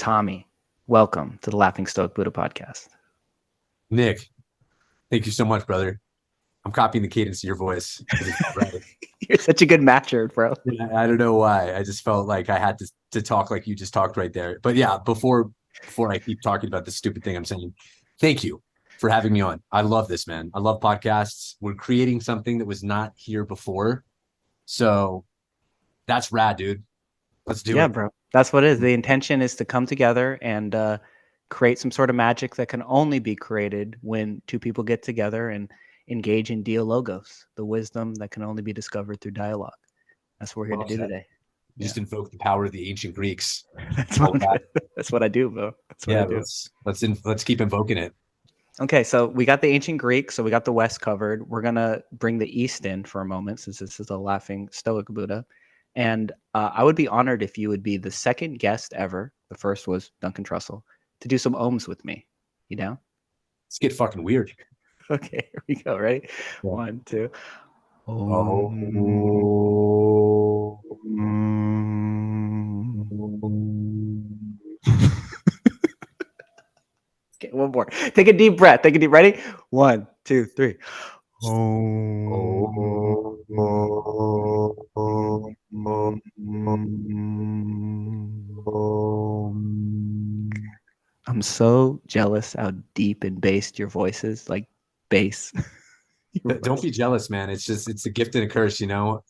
Tommy, welcome to the Laughing Stoic Buddha podcast. Nick, thank you so much, brother. I'm copying the cadence of your voice because it felt right. You're such a good matcher, bro. Yeah, I don't know why. I just felt like I had to talk like you just talked right there. But yeah, before I keep talking about this stupid thing I'm saying, thank you for having me on. I love this, man. I love podcasts. We're creating something that was not here before. So that's rad, dude. Let's do Yeah, it. bro. That's what it is. The intention is to come together and create some sort of magic that can only be created when two people get together and engage in dialogos, the wisdom that can only be discovered through dialogue. That's what we're here to Well do said. today. Yeah, Just invoke the power of the ancient Greeks. that's All what that. that's what I do, bro. That's what I Yeah, do. let's keep invoking it. Okay, so we got the ancient Greek, so we got the West covered. We're gonna bring the East in for a moment, since this is a laughing Stoic Buddha. And I would be honored if you would be the second guest ever. The first was Duncan Trussell to do some ohms with me. You down? Let's get fucking weird. Okay, here we go. Ready? Yeah. One, two. Oh. Om. Okay, one more. Take a deep breath. Take a deep. Ready? One, two, three. I'm so jealous how deep and bass your voice is, like bass. Your Don't voice. be jealous, man. It's a gift and a curse, you know.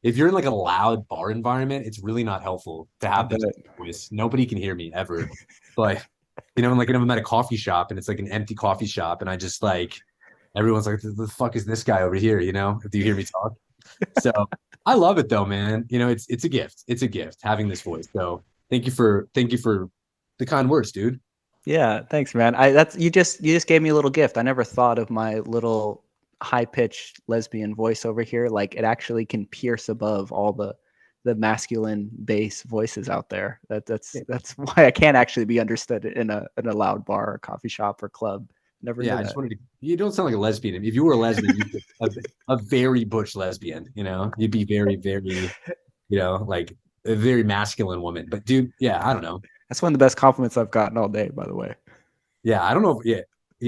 If you're in like a loud bar environment, it's really not helpful to I have bet this it. voice. Nobody can hear me ever. But you know, like I'm at a coffee shop and it's like an empty coffee shop, and I just like everyone's like, "The fuck is this guy over here?" You know, if you hear me talk. So I love it though, man. You know, it's a gift. It's a gift having this voice. So thank you for the kind words, dude. Yeah, thanks, man. I that's you just gave me a little gift. I never thought of my little high pitched lesbian voice over here. Like it actually can pierce above all the masculine bass voices out there. That's why I can't actually be understood in a loud bar or coffee shop or club. Never Yeah, knew I that. just wanted to. You don't sound like a lesbian. If you were a lesbian, you'd be a very butch lesbian. You know, you'd be very, very, like a very masculine woman. But dude, yeah, I don't know. That's one of the best compliments I've gotten all day, by the way. Yeah, I don't know. Yeah,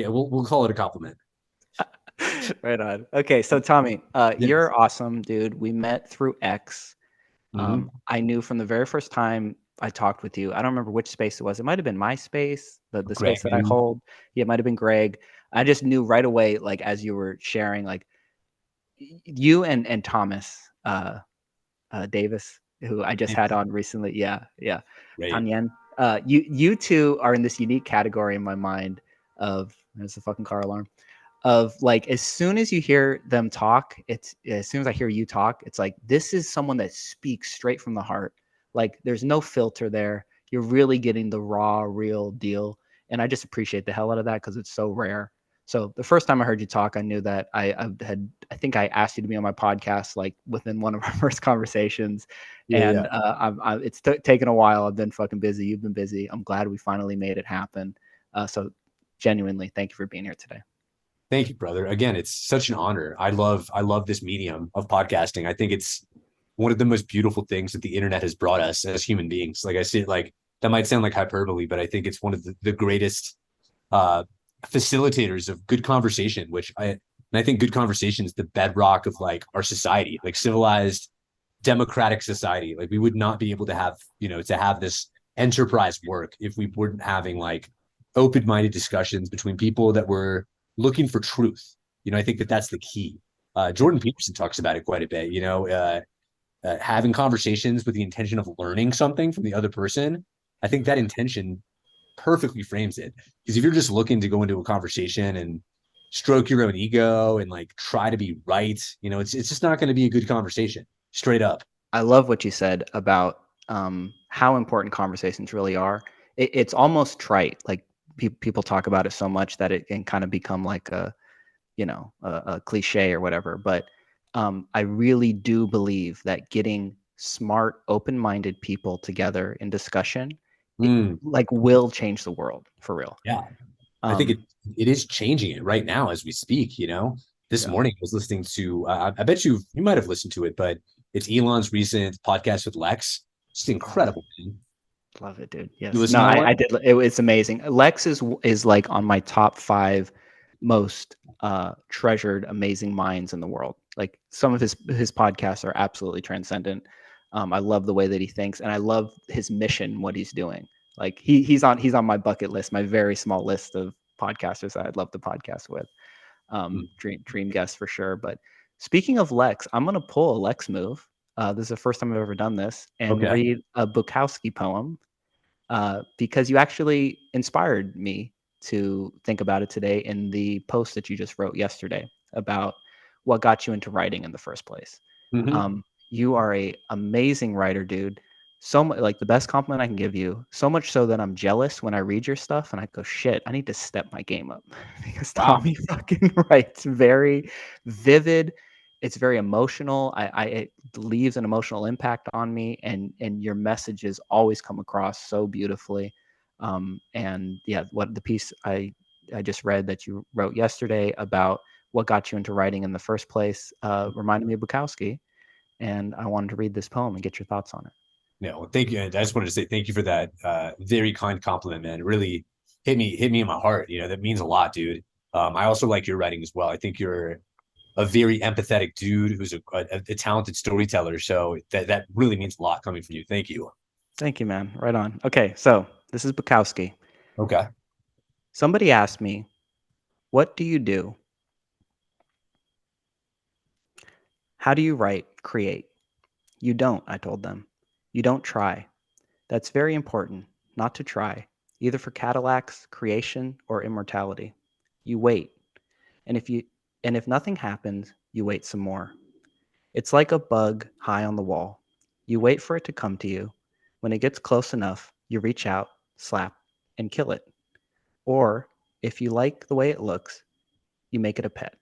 we'll call it a compliment. Right on. Okay, so Tommy, Yes. you're awesome, dude. We met through X. Hmm. I knew from the very first time I talked with you. I don't remember which space it was. It might have been MySpace, the Greg, space that I maybe. hold. Yeah, it might have been Greg. I just knew right away, like as you were sharing, like you and Thomas Davis, who I just had on recently. Yeah, yeah, Great. Tanyen. You two are in this unique category in my mind of there's a fucking car alarm of like as soon as you hear them talk, it's as soon as I hear you talk, it's like this is someone that speaks straight from the heart. Like there's no filter there. You're really getting the raw, real deal. And I just appreciate the hell out of that because it's so rare. So the first time I heard you talk, I knew that I think I asked you to be on my podcast like within one of our first conversations. Yeah, And yeah. it's taken a while. I've been fucking busy. You've been busy. I'm glad we finally made it happen. So genuinely, thank you for being here today. Thank you, brother. Again, it's such an honor. I love this medium of podcasting. I think it's one of the most beautiful things that the internet has brought us as human beings. Like I see, like that might sound like hyperbole, but I think it's one of the greatest uh, facilitators of good conversation, and I think good conversation is the bedrock of like our society, like civilized democratic society. Like we would not be able to have, to have this enterprise work if we weren't having like open-minded discussions between people that were looking for truth. I think that that's the key. Jordan Peterson talks about it quite a bit. Having conversations with the intention of learning something from the other person. I think that intention perfectly frames it. Because if you're just looking to go into a conversation and stroke your own ego and like try to be right, it's just not going to be a good conversation. Straight up. I love what you said about how important conversations really are. It's almost trite. Like people talk about it so much that it can kind of become like a cliche or whatever. But I really do believe that getting smart, open-minded people together in discussion, Mm, like will change the world for real. yeah. I think Um, it is changing it right now as we speak. This yeah. morning I was listening to I bet you might have listened to it, but it's Elon's recent podcast with Lex. Just incredible, man. Love it, dude. You Yes. listen No, to that I one? did. It's amazing. Lex is like on my top 5 most treasured, amazing minds in the world. Like some of his podcasts are absolutely transcendent. I love the way that he thinks, and I love his mission, what he's doing. Like he's on my bucket list, my very small list of podcasters that I'd love to podcast with. Hmm. Dream guest for sure. But speaking of Lex, I'm gonna pull a Lex move. This is the first time I've ever done this, and Okay. read a Bukowski poem because you actually inspired me to think about it today in the post that you just wrote yesterday about what got you into writing in the first place. Hmm. You are a amazing writer, dude. So much, like the best compliment I can give you. So much so that I'm jealous when I read your stuff and I go, shit, I need to step my game up because Wow. Tommy fucking writes very vivid. It's very emotional. It leaves an emotional impact on me, and your messages always come across so beautifully. And yeah, what the piece I just read that you wrote yesterday about what got you into writing in the first place reminded me of Bukowski, and I wanted to read this poem and get your thoughts on it. No, well, thank you. I just wanted to say thank you for that very kind compliment, man. It really hit me in my heart. That means a lot, dude. I also like your writing as well. I think you're a very empathetic dude who's a talented storyteller. So that really means a lot coming from you. Thank you. Thank you, man. Right on. Okay, so this is Bukowski. Okay. Somebody asked me, "What do you do? How do you write, create?" "You don't," I told them. "You don't try. That's very important, not to try, either for Cadillac's, creation, or immortality. You wait, and if nothing happens, you wait some more. It's like a bug high on the wall. You wait for it to come to you. When it gets close enough, you reach out, slap, and kill it. Or, if you like the way it looks, you make it a pet."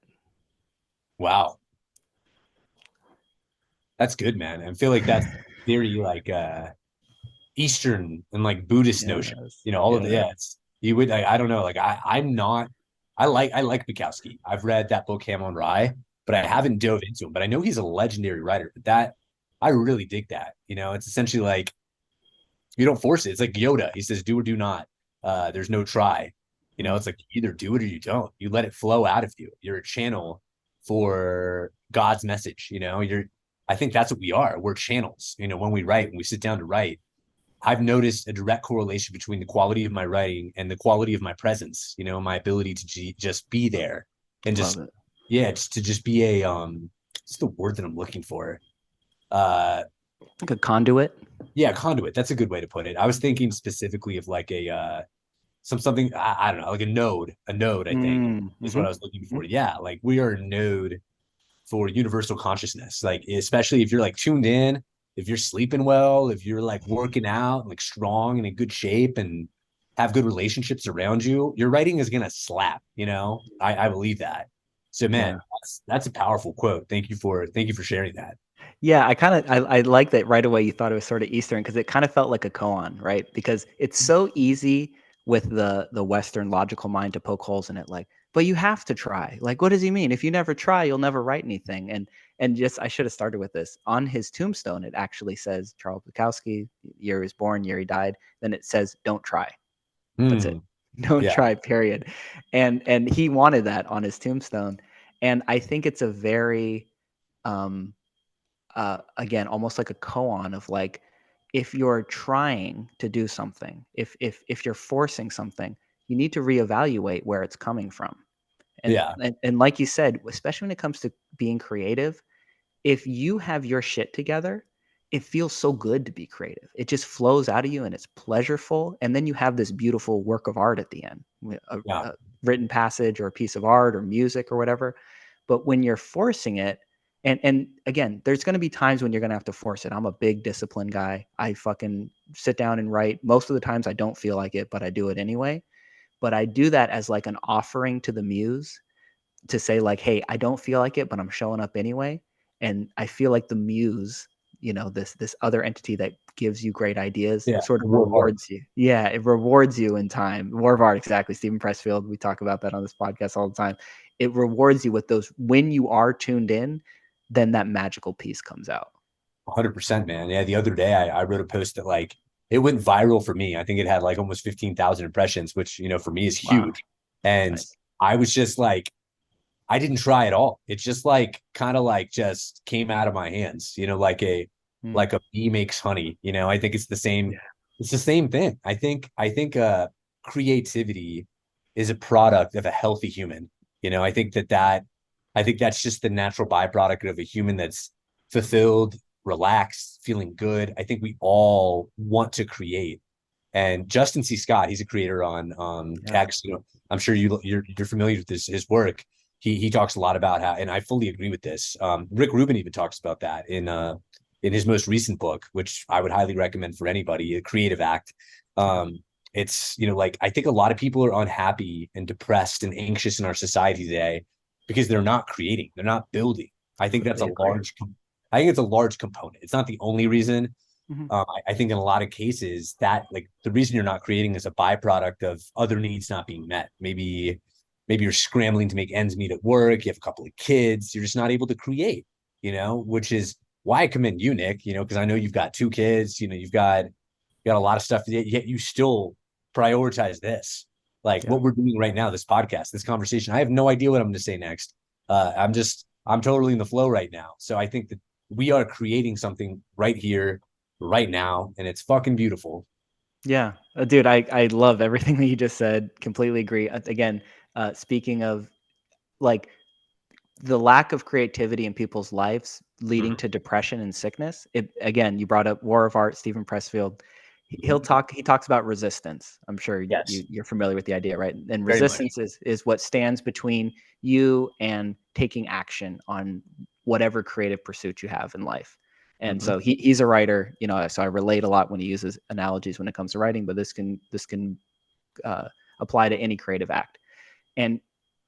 Wow. That's good, man. I feel like that's very like Eastern and like Buddhist notion. Yes. All of the Yeah. yeah, it's you would I don't know, like I'm not I like Bukowski. I've read that book Ham on Rye, but I haven't dove into him. But I know he's a legendary writer. But that I really dig that. It's essentially like you don't force it. It's like Yoda. He says, do or do not. There's no try. Mm, It's like you either do it or you don't. You let it flow out of you. You're a channel for God's message. I think that's what we are. We're channels. When we write, when we sit down to write, I've noticed a direct correlation between the quality of my writing and the quality of my presence, my ability to just be there and love just, it. yeah, just to just be what's the word that I'm looking for? Uh, Like a conduit. yeah, conduit. That's a good way to put it. I was thinking specifically of like a, something, I don't know, like a node, I think is what Mm-hmm. I was looking Hmm. for. Yeah. Like we are a node for universal consciousness. Like, especially if you're like tuned in, if you're sleeping well, if you're like working out, like strong and in good shape and have good relationships around you, your writing is going to slap, I believe that. So man, Yeah. that's a powerful quote. Thank you for sharing that. Yeah, I like that right away you thought it was sort of Eastern because it kind of felt like a koan, right? Because it's so easy with the Western logical mind to poke holes in it, like, but you have to try. Like, what does he mean? If you never try, you'll never write anything. And just I should have started with this. On his tombstone, it actually says Charles Bukowski, year he was born, year he died. Then it says, "Don't try." That's it. Hmm. Don't Yeah. try, period. And he wanted that on his tombstone. And I think it's a very um again almost like a koan of like if you're trying to do something, if you're forcing something, you need to reevaluate where it's coming from. and Yeah. and like you said, especially when it comes to being creative, if you have your shit together, it feels so good to be creative. It just flows out of you and it's pleasureful. And then you have this beautiful work of art at the end, Yeah. a written passage or a piece of art or music or whatever. But when you're forcing it, and again, there's going to be times when you're going to have to force it. I'm a big discipline guy. I fucking sit down and write. Most of the times I don't feel like it, but I do it anyway. But I do that as like an offering to the muse to say like, hey, I don't feel like it, but I'm showing up anyway. And I feel like the muse, this other entity that gives you great ideas, Yeah. sort of War of art. rewards you. Yeah, it rewards you in time. War of art, exactly. Stephen Pressfield, we talk about that on this podcast all the time. It rewards you with those when you are tuned in, then that magical piece comes out. 100%, man. Yeah. The other day I wrote a post that like it went viral for me. I think it had like almost 15,000 impressions, which, for me is Wow. huge. And Nice. I was just like, I didn't try at all. It just like kind of like just came out of my hands, Mm. like a bee makes honey. I think Yeah. it's the same thing. I think creativity is a product of a healthy human. I think that's just the natural byproduct of a human that's fulfilled, relaxed, feeling good. I think we all want to create. And Justin C. Scott, he's a creator on Yeah. X. I'm sure you're familiar with his work. He talks a lot about how, and I fully agree with this. Rick Rubin even talks about that in his most recent book, which I would highly recommend for anybody, A Creative Act. Yeah. It's like I think a lot of people are unhappy and depressed and anxious in our society today because they're not creating, they're not building. I think that's Completely a agree. large. I think it's a large component. It's not the only reason. Mhm. I think in a lot of cases that like the reason you're not creating is a byproduct of other needs not being met. Maybe you're scrambling to make ends meet at work. You have a couple of kids. You're just not able to create. Which is why I commend you, Nick. Because I know you've got two kids. You got a lot of stuff. Yet you still prioritize this, like Yeah. what we're doing right now. This podcast, this conversation. I have no idea what I'm going to say next. I'm totally in the flow right now. So I think that we are creating something right here right now, and it's fucking beautiful. Yeah. Dude, I love everything that you just said. Completely agree. Again, speaking of like the lack of creativity in people's lives leading Mhm. to depression and sickness. It again, you brought up War of Art, Stephen Pressfield. Mhm. He talks about resistance. I'm sure Yes, you're familiar with the idea, right? And very much. resistance is what stands between you and taking action on whatever creative pursuit you have in life. And Mhm. so he's a writer, so I relate a lot when he uses analogies when it comes to writing, but this can uh, apply to any creative act. And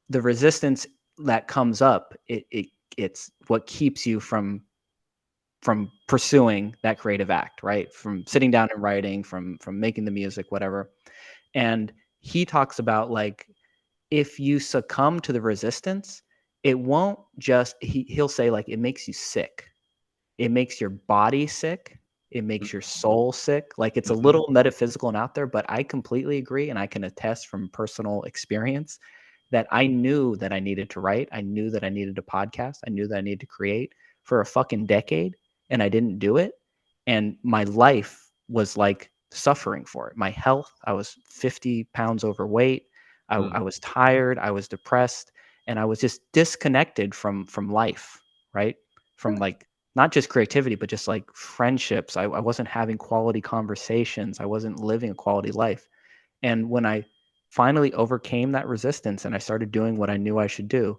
the resistance that comes up, it's what keeps you from pursuing that creative act, right? From sitting down and writing, from making the music, whatever. And he talks about like if you succumb to the resistance, it won't just he'll say like it makes you sick. It makes your body sick. It makes your soul sick. Like it's a Mhm. little metaphysical and out there, but I completely agree and I can attest from personal experience that I knew that I needed to write. I knew that I needed a podcast. I knew that I needed to create for a fucking decade and I didn't do it. And my life was like suffering for it. My health, I was 50 pounds overweight. I Mhm. was tired. I was depressed and I was just disconnected from life, right? From like not just creativity, but just like friendships. I wasn't having quality conversations. I wasn't living a quality life. And when I finally overcame that resistance and I started doing what I knew I should do,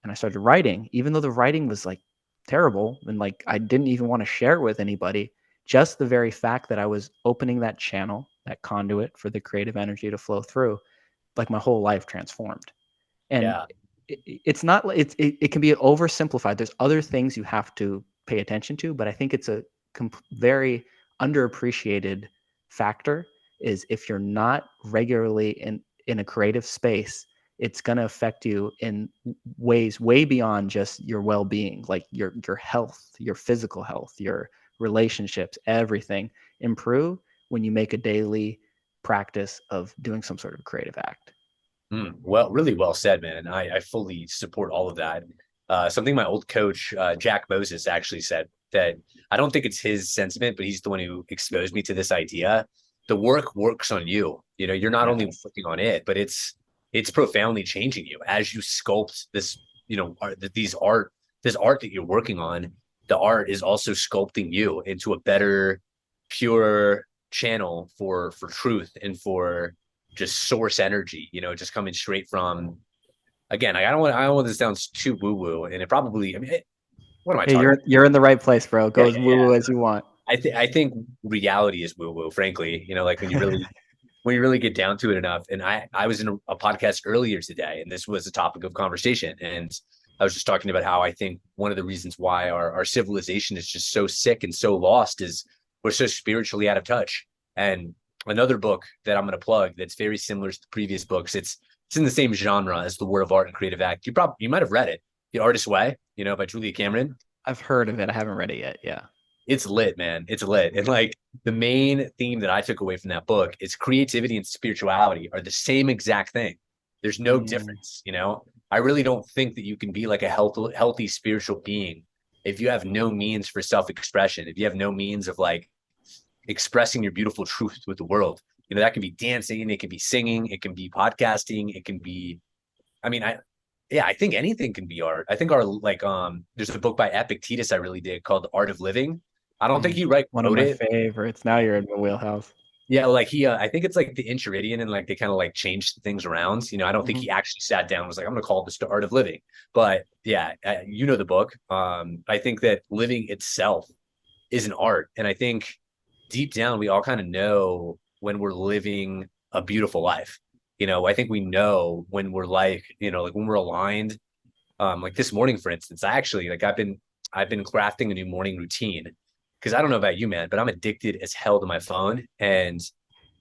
and I started writing, even though the writing was like terrible and like I didn't even want to share it with anybody, just the very fact that I was opening that channel, that conduit for the creative energy to flow through, like my whole life transformed. And Yeah. it's not it can be oversimplified. There's other things you have to pay attention to, but I think it's a very underappreciated factor is if you're not regularly in a creative space, it's going to affect you in ways way beyond just your well-being, like your health, your physical health, your relationships, everything improve when you make a daily practice of doing some sort of creative act. Well, really well said, man. I fully support all of that. Something my old coach, Jack Moses, actually said that I don't think it's his sentiment, but he's the one who exposed me to this idea. The work works on you. You're not only Yes. working on it, but it's profoundly changing you as you sculpt this, this art that you're working on. The art is also sculpting you into a better, pure channel for truth and for just source energy, just coming straight from, again, I don't want this to sound too woo woo, and it probably, I mean, what am I Hey, talking about? you're in the right place, bro. Go Yeah, as yeah, woo yeah. woo as you want. I think reality is woo woo, frankly, like when you really get down to it enough. And I was in a podcast earlier today, and this was a topic of conversation, and I was just talking about how I think one of the reasons why our civilization is just so sick and so lost is we're so spiritually out of touch. And another book that I'm going to plug that's very similar to the previous books, it's in the same genre as The War of Art and Creative Act. You might have read it, The Artist's Way, by Julia Cameron. I've heard of it. I haven't read it yet. Yeah. It's lit, man. It's lit. And like the main theme that I took away from that book is creativity and spirituality are the same exact thing. There's no Mm, difference, you know? I really don't think that you can be like a healthy spiritual being if you have no means for self-expression, if you have no means of like expressing your beautiful truth with the world. You know, that can be dancing, it can be singing, it can be podcasting, it can be, I mean, I think anything can be art. I think our like there's a book by Epictetus I really dig called The Art of Living. I don't think he one of wrote my it. favorites. Now you're in my wheelhouse. Yeah, like he I think it's like the Enchiridion and like they kind of like changed things around. You know, I don't think Mhm. he actually sat down and was like, I'm gonna call this The Art of Living. But yeah, you know the book. I think that living itself is an art. And I think deep down, we all kind of know when we're living a beautiful life. You know, I think we know when we're like, you know, like when we're aligned. Like this morning, for instance, I actually like I've been crafting a new morning routine because I don't know about you, man, but I'm addicted as hell to my phone. And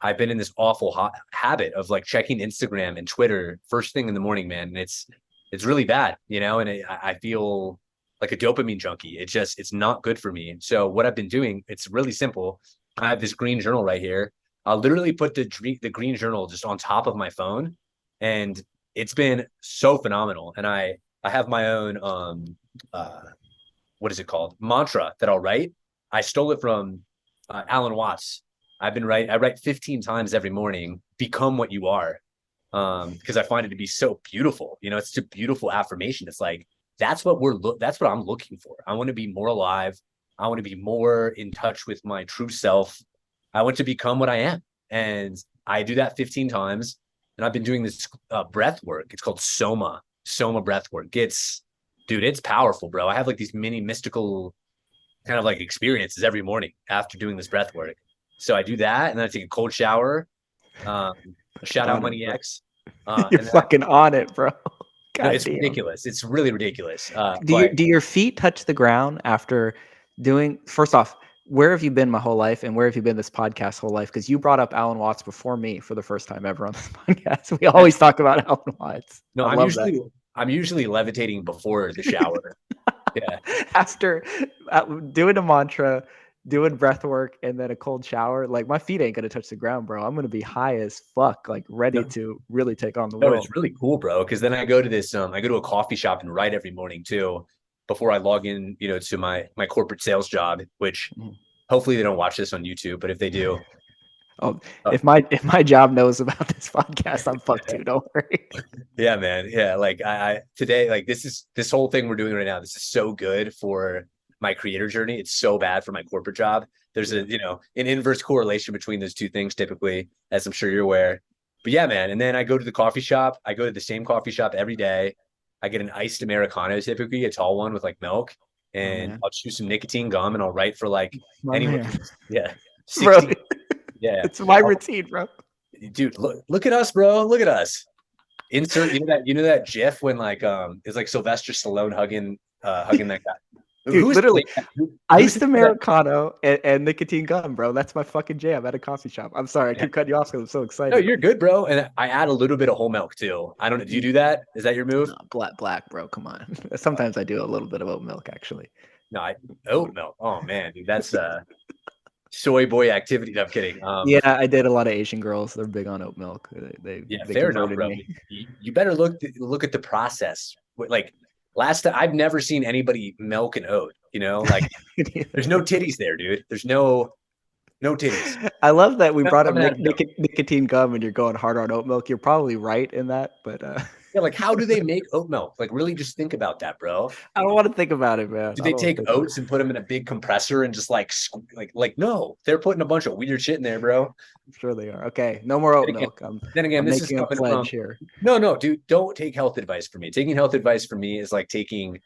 I've been in this awful habit of like checking Instagram and Twitter first thing in the morning, man. And it's really bad, you know, and I feel like a dopamine junkie. It's not good for me. So what I've been doing, it's really simple. I have this green journal right here. I'll literally put the green journal just on top of my phone, and it's been so phenomenal. And I have my own uh what is it called? Mantra that I'll write. I stole it from Alan Watts. I write 15 times every morning, become what you are. Because I find it to be so beautiful. You know, it's a beautiful affirmation. It's like that's what I'm looking for. I want to be more alive. I want to be more in touch with my true self. I want to become what I am. And I do that 15 times. And I've been doing this breath work. It's called Soma breath work. Dude, it's powerful, bro. I have like these mini mystical kind of like experiences every morning after doing this breath work. So I do that, and then I take a cold shower. Um, shout out On it, Money bro. X, You're and then I, fucking on it, bro. no, God it's damn. ridiculous. It's really ridiculous. Do your feet touch the ground after doing? First off, where have you been my whole life, and where have you been this podcast whole life? Because you brought up Alan Watts before me for the first time ever on this podcast. We that's always talk about Alan Watts. no, I love that. I'm usually levitating before the shower. Yeah, After doing a mantra, doing breath work, and then a cold shower, like my feet ain't gonna touch the ground, bro. I'm gonna be high as fuck, like ready no, to really take on the no, it's world. really cool, bro. Because then I go to I go to a coffee shop and write every morning too, before I log in, you know, to my corporate sales job. Which Mhm. hopefully they don't watch this on YouTube, but if they do, Oh, uh, if my job knows about this podcast, I'm fucked too. Don't worry. yeah, man. Yeah, like I today, like this whole thing we're doing right now. This is so good for my creator journey. It's so bad for my corporate job. There's Yeah. a an inverse correlation between those two things typically, as I'm sure you're aware. But yeah, man. And then I go to the coffee shop. I go to the same coffee shop every day. I get an iced Americano, typically a tall one with like milk, My and man. I'll chew some nicotine gum and I'll write for like My anywhere man. from yeah, Bro, 60. Yeah. it's my I'll, routine, bro. dude, look at us, bro. Look at us. Insert you know that GIF when like it's like Sylvester Stallone hugging that guy. Dude, Who's literally, playing that? Who's iced that? Americano and nicotine gum, bro. That's my fucking jam at a coffee shop. I'm sorry, I keep cutting you off because I'm so No, excited. you're good, bro. And I add a little bit of whole milk too. I don't know. Do you do that? Is that your move? No, black, bro. Come on. Sometimes I do a little bit of oat milk, actually. No, oat milk. Oh man, dude, that's soy boy activity. No, I'm kidding. Yeah, I did a lot of Asian girls. They're big on oat milk. Yeah, They fair enough, converted bro. me. You better look at the process. Like last time, I've never seen anybody milk an oat. You know, like there's no titties there, dude. There's no titties. I love that we Not brought up coming out of milk. nicotine gum and you're going hard on oat milk. You're probably right in that, but Yeah, like how do they make oat milk? Like really just think about that, bro. I don't want to think about it, man. Do I they don't want take to think about oats and put them in a big compressor and just like no, they're putting a bunch of weird shit in there, bro. it. I'm sure they are. Okay, no more oat Then again, milk. I'm this is making a coming pledge from here. no, dude, don't take health advice from me. Taking health advice from me is like taking,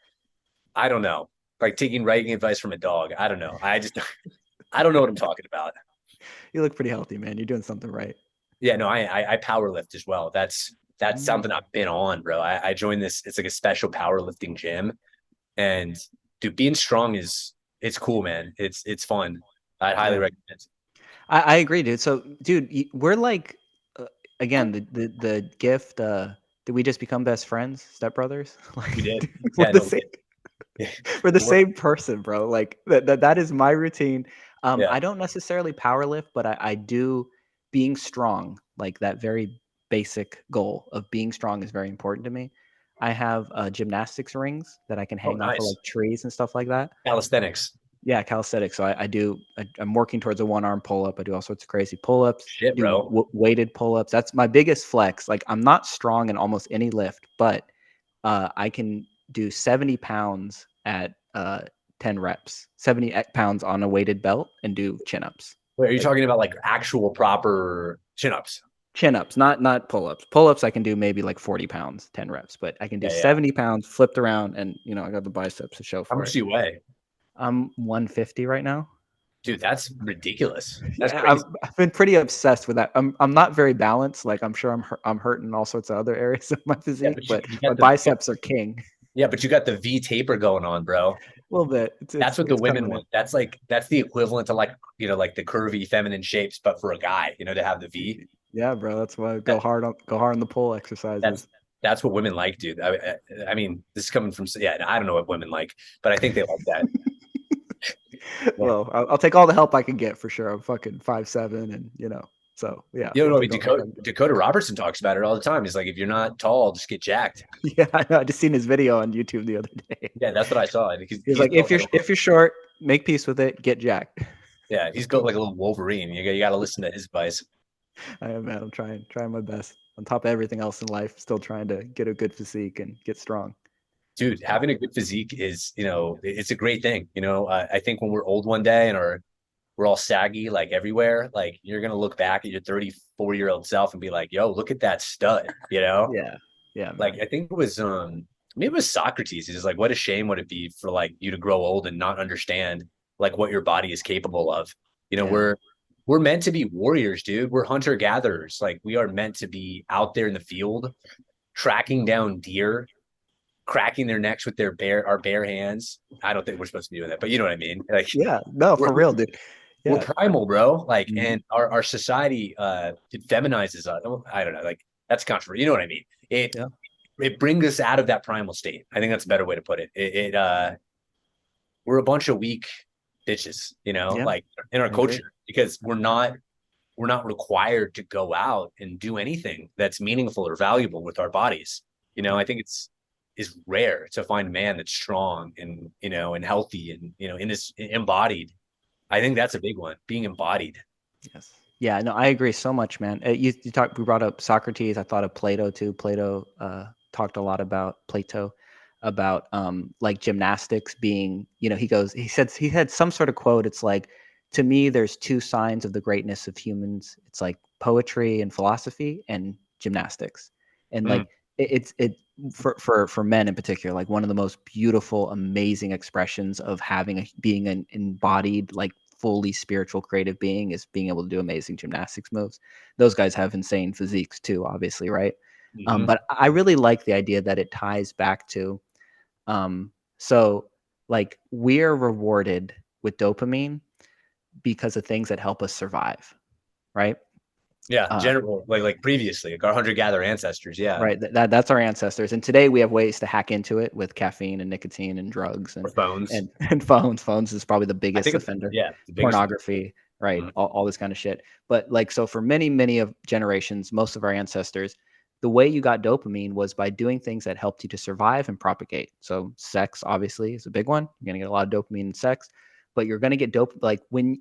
I don't know, like taking writing advice from a dog. I don't know. I don't know what I'm talking about. You look pretty healthy, man. You're doing something right. Yeah, no, I power lift as well. That's Mm, something I've been on, bro. I joined this. It's like a special powerlifting gym, and dude, being strong is it's cool, man. It's fun. I'd highly yeah, recommend. I agree, dude. So, dude, we're like, again, the gift. Did we just become best friends, stepbrothers? We Like, did. dude, we're Yeah, the no, we same. did. For the same person, bro. Like that is my routine. Yeah. I don't necessarily power lift, but I do being strong, like that very basic goal of being strong is very important to me. I have gymnastics rings that I can Oh, hang off of nice. like trees and stuff like that. Calisthenics. Yeah, calisthenics. So I'm working towards a 1 arm pull up. I do all sorts of crazy pull ups, Shit, do bro. weighted pull ups. That's my biggest flex. Like I'm not strong in almost any lift, but I can do 70 pounds at 10 reps, 70 pounds on a weighted belt and do chin ups. Wait, are you Like talking about like actual proper chin ups? chin ups, not pull ups. Pull ups, I can do maybe like 40 pounds, 10 reps, but I can do Yeah, yeah. 70 pounds flipped around and, I got the biceps to show How for much it. do you weigh? I'm 150 right now. Dude, that's ridiculous. That's Yeah, crazy. I've been pretty obsessed with that. I'm not very balanced. Like I'm sure I'm hurting all sorts of other areas of my Yeah, physique, but but you my got biceps are king. yeah, but you got the V taper going on, bro. A little bit. It's That's it's what the it's women coming in. want. That's the equivalent to like, like the curvy feminine shapes, but for a guy, to have the V. Yeah, bro. That's why I That, go hard on the pull that's exercises. that's what women like, dude. I mean, this is coming from, yeah, I don't know what women like, but I think they like that. Yeah. Well, I'll take all the help I can get for sure. I'm fucking 5'7", and so yeah, You I'll know, take all the help I Dakota, can get. Dakota Robertson talks about it all the time. He's like, if you're not tall, just get jacked. Yeah, I know. I just seen his video on YouTube the other day. Yeah, that's what I saw. He's He's like, built like a if you're short, make peace with it, get jacked. yeah, he's built like a little Wolverine. You got to listen to his advice. I am, man. I'm trying my best. On top of everything else in life, still trying to get a good physique and get strong. Dude, having a good physique is, it's a great thing. I think when we're old one day and we're all saggy like everywhere, like you're gonna look back at your 34-year-old self and be like, yo, look at that stud, Yeah, yeah, Like man. I think it was maybe it was Socrates. He's like, what a shame would it be for like you to grow old and not understand like what your body is capable of. Yeah, We're meant to be warriors, dude. We're hunter gatherers. Like we are meant to be out there in the field, tracking down deer, cracking their necks with our bare hands. I don't think we're supposed to be doing that, but you know what I mean. Like yeah. No, we're for real, dude. we're Yeah. primal, bro. Like, Mhm. and our society it feminizes us. I don't know, like that's controversial. You know what I mean? Yeah, It brings us out of that primal state. I think that's a better way to put it. We're a bunch of weak bitches, yeah. like in our I agree. culture because we're not required to go out and do anything that's meaningful or valuable with our bodies. I think is rare to find a man that's strong and and healthy and in this embodied. I think that's a big one, being embodied. Yes. Yeah, no, I agree so much, man. We brought up Socrates. I thought of Plato too. Plato talked a lot about like gymnastics being, he had some sort of quote. It's like, to me, there's two signs of the greatness of humans. It's like poetry and philosophy and gymnastics. And Mm, like it for men in particular, like one of the most beautiful, amazing expressions of being an embodied, like fully spiritual creative being is being able to do amazing gymnastics moves. Those guys have insane physiques too, obviously, right? mhm. But I really like the idea that it ties back to so like we're rewarded with dopamine because of things that help us survive, right? Yeah, Uh, general like previously, like our hunter gatherer ancestors. Yeah, right. That's our ancestors, and today we have ways to hack into it with caffeine and nicotine and drugs or and phones. and phones. Phones is probably the I biggest think, offender. yeah, the biggest one. Pornography, right? Mhm. All this kind of shit. But like, so for many of generations, most of our ancestors, the way you got dopamine was by doing things that helped you to survive and propagate. So sex obviously is a big one. You're gonna get a lot of dopamine in sex, but you're gonna get dope like when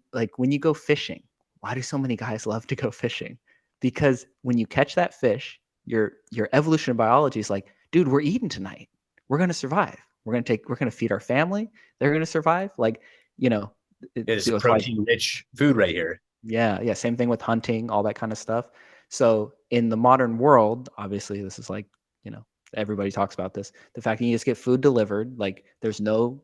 you go fishing. Why do so many guys love to go fishing? Because when you catch that fish, your evolution of biology is like, dude, we're eating tonight. We're gonna survive. We're gonna feed our family. They're gonna survive. Like, you know, It's that's why. protein rich food right here. Yeah, yeah. Same thing with hunting, all that kind of stuff. So in the modern world, obviously, this is like, everybody talks about this. The fact that you just get food delivered, like there's no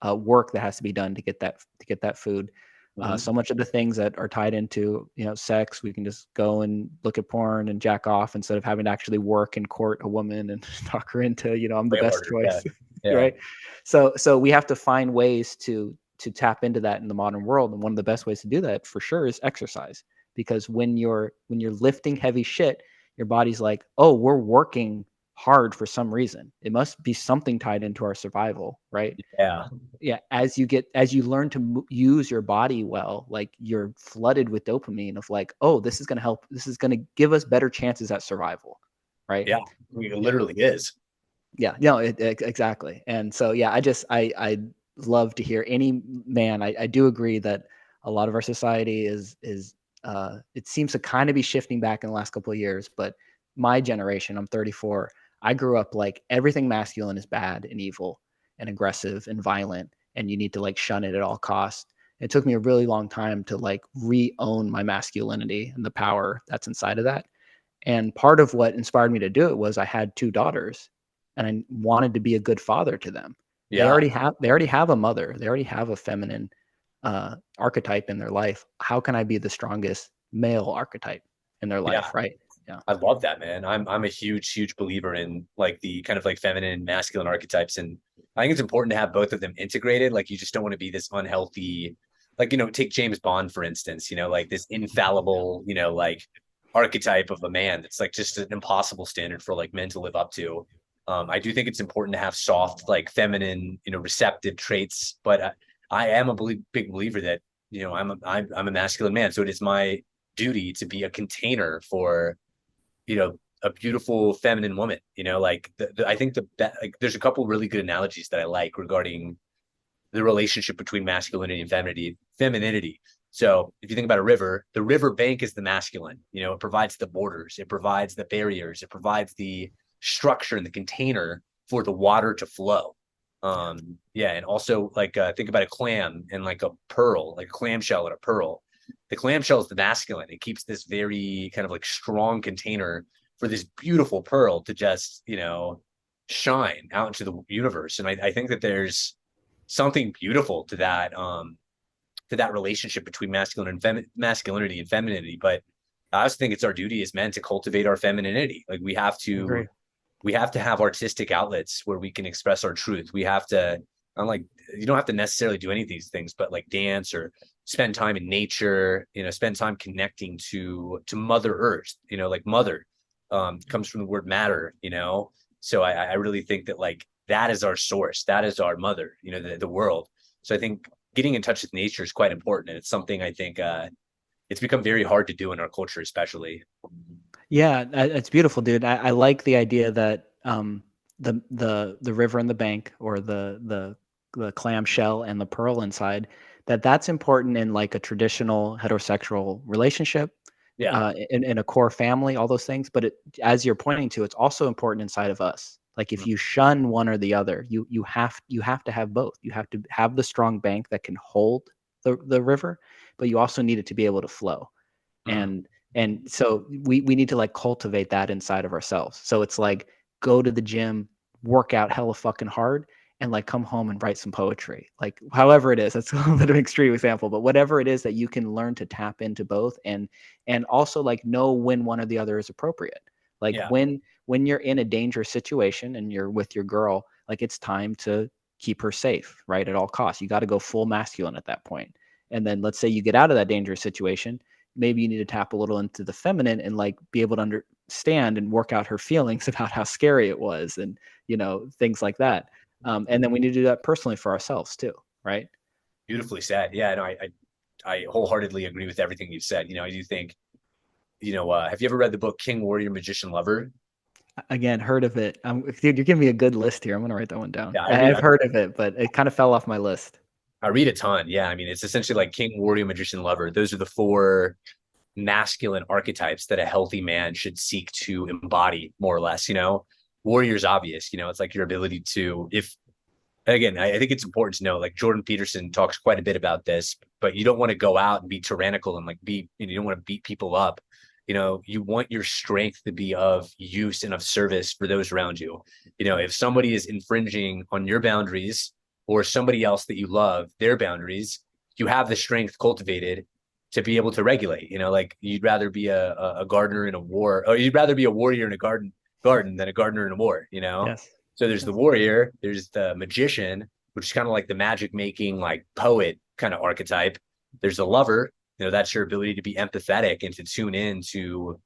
work that has to be done to get that food. Mhm. So much of the things that are tied into sex, we can just go and look at porn and jack off instead of having to actually work and court a woman and talk her into I'm the Way best harder. Yeah, choice, yeah. right? So we have to find ways to tap into that in the modern world, and one of the best ways to do that for sure is exercise, because when you're lifting heavy shit, your body's like, oh, we're working hard for some reason. It must be something tied into our survival, right? Yeah. Yeah, as you learn to use your body well, like you're flooded with dopamine of like, oh, this is going to help, this is going to give us better chances at survival, right? Yeah. It literally is. Yeah, no, exactly. And so yeah, I love to hear any man. I do agree that a lot of our society is it seems to kind of be shifting back in the last couple of years, but my generation, I'm 34, I grew up like everything masculine is bad and evil and aggressive and violent, and you need to like shun it at all costs. It took me a really long time to like re-own my masculinity and the power that's inside of that. And part of what inspired me to do it was I had two daughters and I wanted to be a good father to them. Yeah. They already have a mother. They already have a feminine archetype in their life. How can I be the strongest male archetype in their Yeah. life, right? Yeah. I love that, man. I'm a huge believer in like the kind of like feminine, masculine archetypes. And I think it's important to have both of them integrated. Like you just don't want to be this unhealthy, like, take James Bond, for instance, like this infallible, like archetype of a man that's like just an impossible standard for like men to live up to. I do think it's important to have soft, like feminine, receptive traits, but I am a big believer that, I'm a masculine man. So it is my duty to be a container for a beautiful feminine woman. Like I think like there's a couple really good analogies that I like regarding the relationship between masculinity and femininity. So if you think about a river, the river bank is the masculine. It provides the borders, it provides the barriers, it provides the structure and the container for the water to flow. Yeah, and also like think about a clam and like a pearl, like a clamshell and a pearl. The clamshell is the masculine. It keeps this very kind of like strong container for this beautiful pearl to just shine out into the universe. And I think that there's something beautiful to that relationship between masculinity and femininity. But I also think it's our duty as men to cultivate our femininity. Like Agree. we have to have artistic outlets where we can express our truth. We have to, unlike, you don't have to necessarily do any of these things, but like dance or spend time in nature, spend time connecting to Mother Earth, like mother comes from the word matter, So I really think that like that is our source, that is our mother, the world. So I think getting in touch with nature is quite important. And it's something I think it's become very hard to do in our culture, especially. Yeah, it's beautiful, dude. I like the idea that the river and the bank, or the clam shell and the pearl inside, that's important in like a traditional heterosexual relationship, Yeah. in a core family, all those things. But as you're pointing to, it's also important inside of us. Like if you shun one or the other, you have to have both. You have to have the strong bank that can hold the river, but you also need it to be able to flow. Mm. And so we need to like cultivate that inside of ourselves. So it's like go to the gym, work out hella fucking hard, and like come home and write some poetry. Like however it is, that's a little bit of an extreme example, but whatever it is that you can learn to tap into both, and also like know when one or the other is appropriate. Like Yeah. when you're in a dangerous situation and you're with your girl, like it's time to keep her safe, right? At all costs. You got to go full masculine at that point. And then let's say you get out of that dangerous situation, maybe you need to tap a little into the feminine and like be able to understand and work out her feelings about how scary it was, and things like that. And then we need to do that personally for ourselves too, right? Beautifully said. Yeah, no, I wholeheartedly agree with everything you've said. I do think, have you ever read the book King, Warrior, Magician, Lover? Again, heard of it. Dude, you're giving me a good list here. I'm gonna write that one down. Yeah, I've heard of it, but it kind of fell off my list. I read a ton. Yeah, I mean, it's essentially like King, Warrior, Magician, Lover. Those are the four masculine archetypes that a healthy man should seek to embody, more or less. Warrior's obvious. It's like your ability to, if again, I think it's important to know, like Jordan Peterson talks quite a bit about this, but you don't want to go out and be tyrannical and like you don't want to beat people up. You want your strength to be of use and of service for those around you. If somebody is infringing on your boundaries or somebody else that you love, their boundaries, you have the strength cultivated to be able to regulate. Like you'd rather be a gardener in a war, or you'd rather be a warrior in a garden than a gardener in a war. Yes. So there's the warrior, there's the magician, which is kind of like the magic making, like poet kind of archetype. There's the lover, that's your ability to be empathetic and to tune in to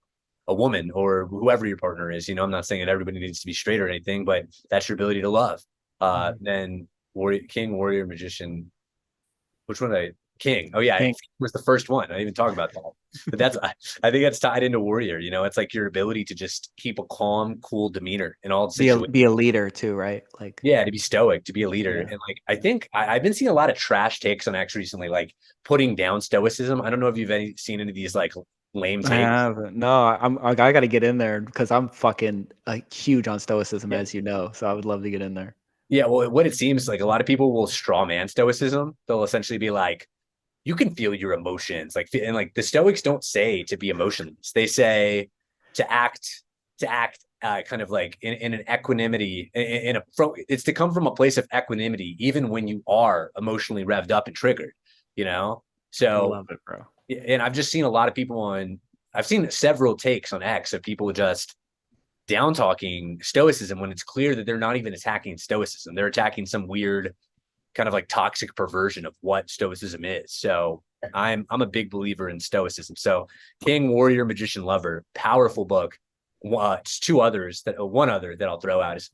a woman or whoever your partner is, I'm not saying that everybody needs to be straight or anything, but that's your ability to love. Then warrior, king, warrior, magician. Which one? King. Oh yeah, King. it was the first one. I didn't even talk about that. But I think that's tied into warrior. It's like your ability to just keep a calm, cool demeanor in all situations. Be a leader too, right? Like, Yeah, to be stoic, to be a leader. yeah. And like, I think I've been seeing a lot of trash takes on X recently, like putting down stoicism. I don't know if you've seen any of these like lame I takes. haven't. No, I got to get in there because I'm fucking huge on stoicism, Yeah. as you know. So I would love to get in there. Yeah. Well, what it seems like a lot of people will straw man stoicism. They'll essentially be like, you can feel your emotions. And like the Stoics don't say to be emotionless. They say to act, kind of like in an equanimity, it's to come from a place of equanimity, even when you are emotionally revved up and triggered, you know? So, Love it, bro. and I've just seen a lot of I've seen several takes on X of people just down talking stoicism when it's clear that they're not even attacking stoicism. They're attacking some weird kind of like toxic perversion of what stoicism is. So I'm a big believer in stoicism. So King, Warrior, Magician, Lover, powerful book. One other that I'll throw out is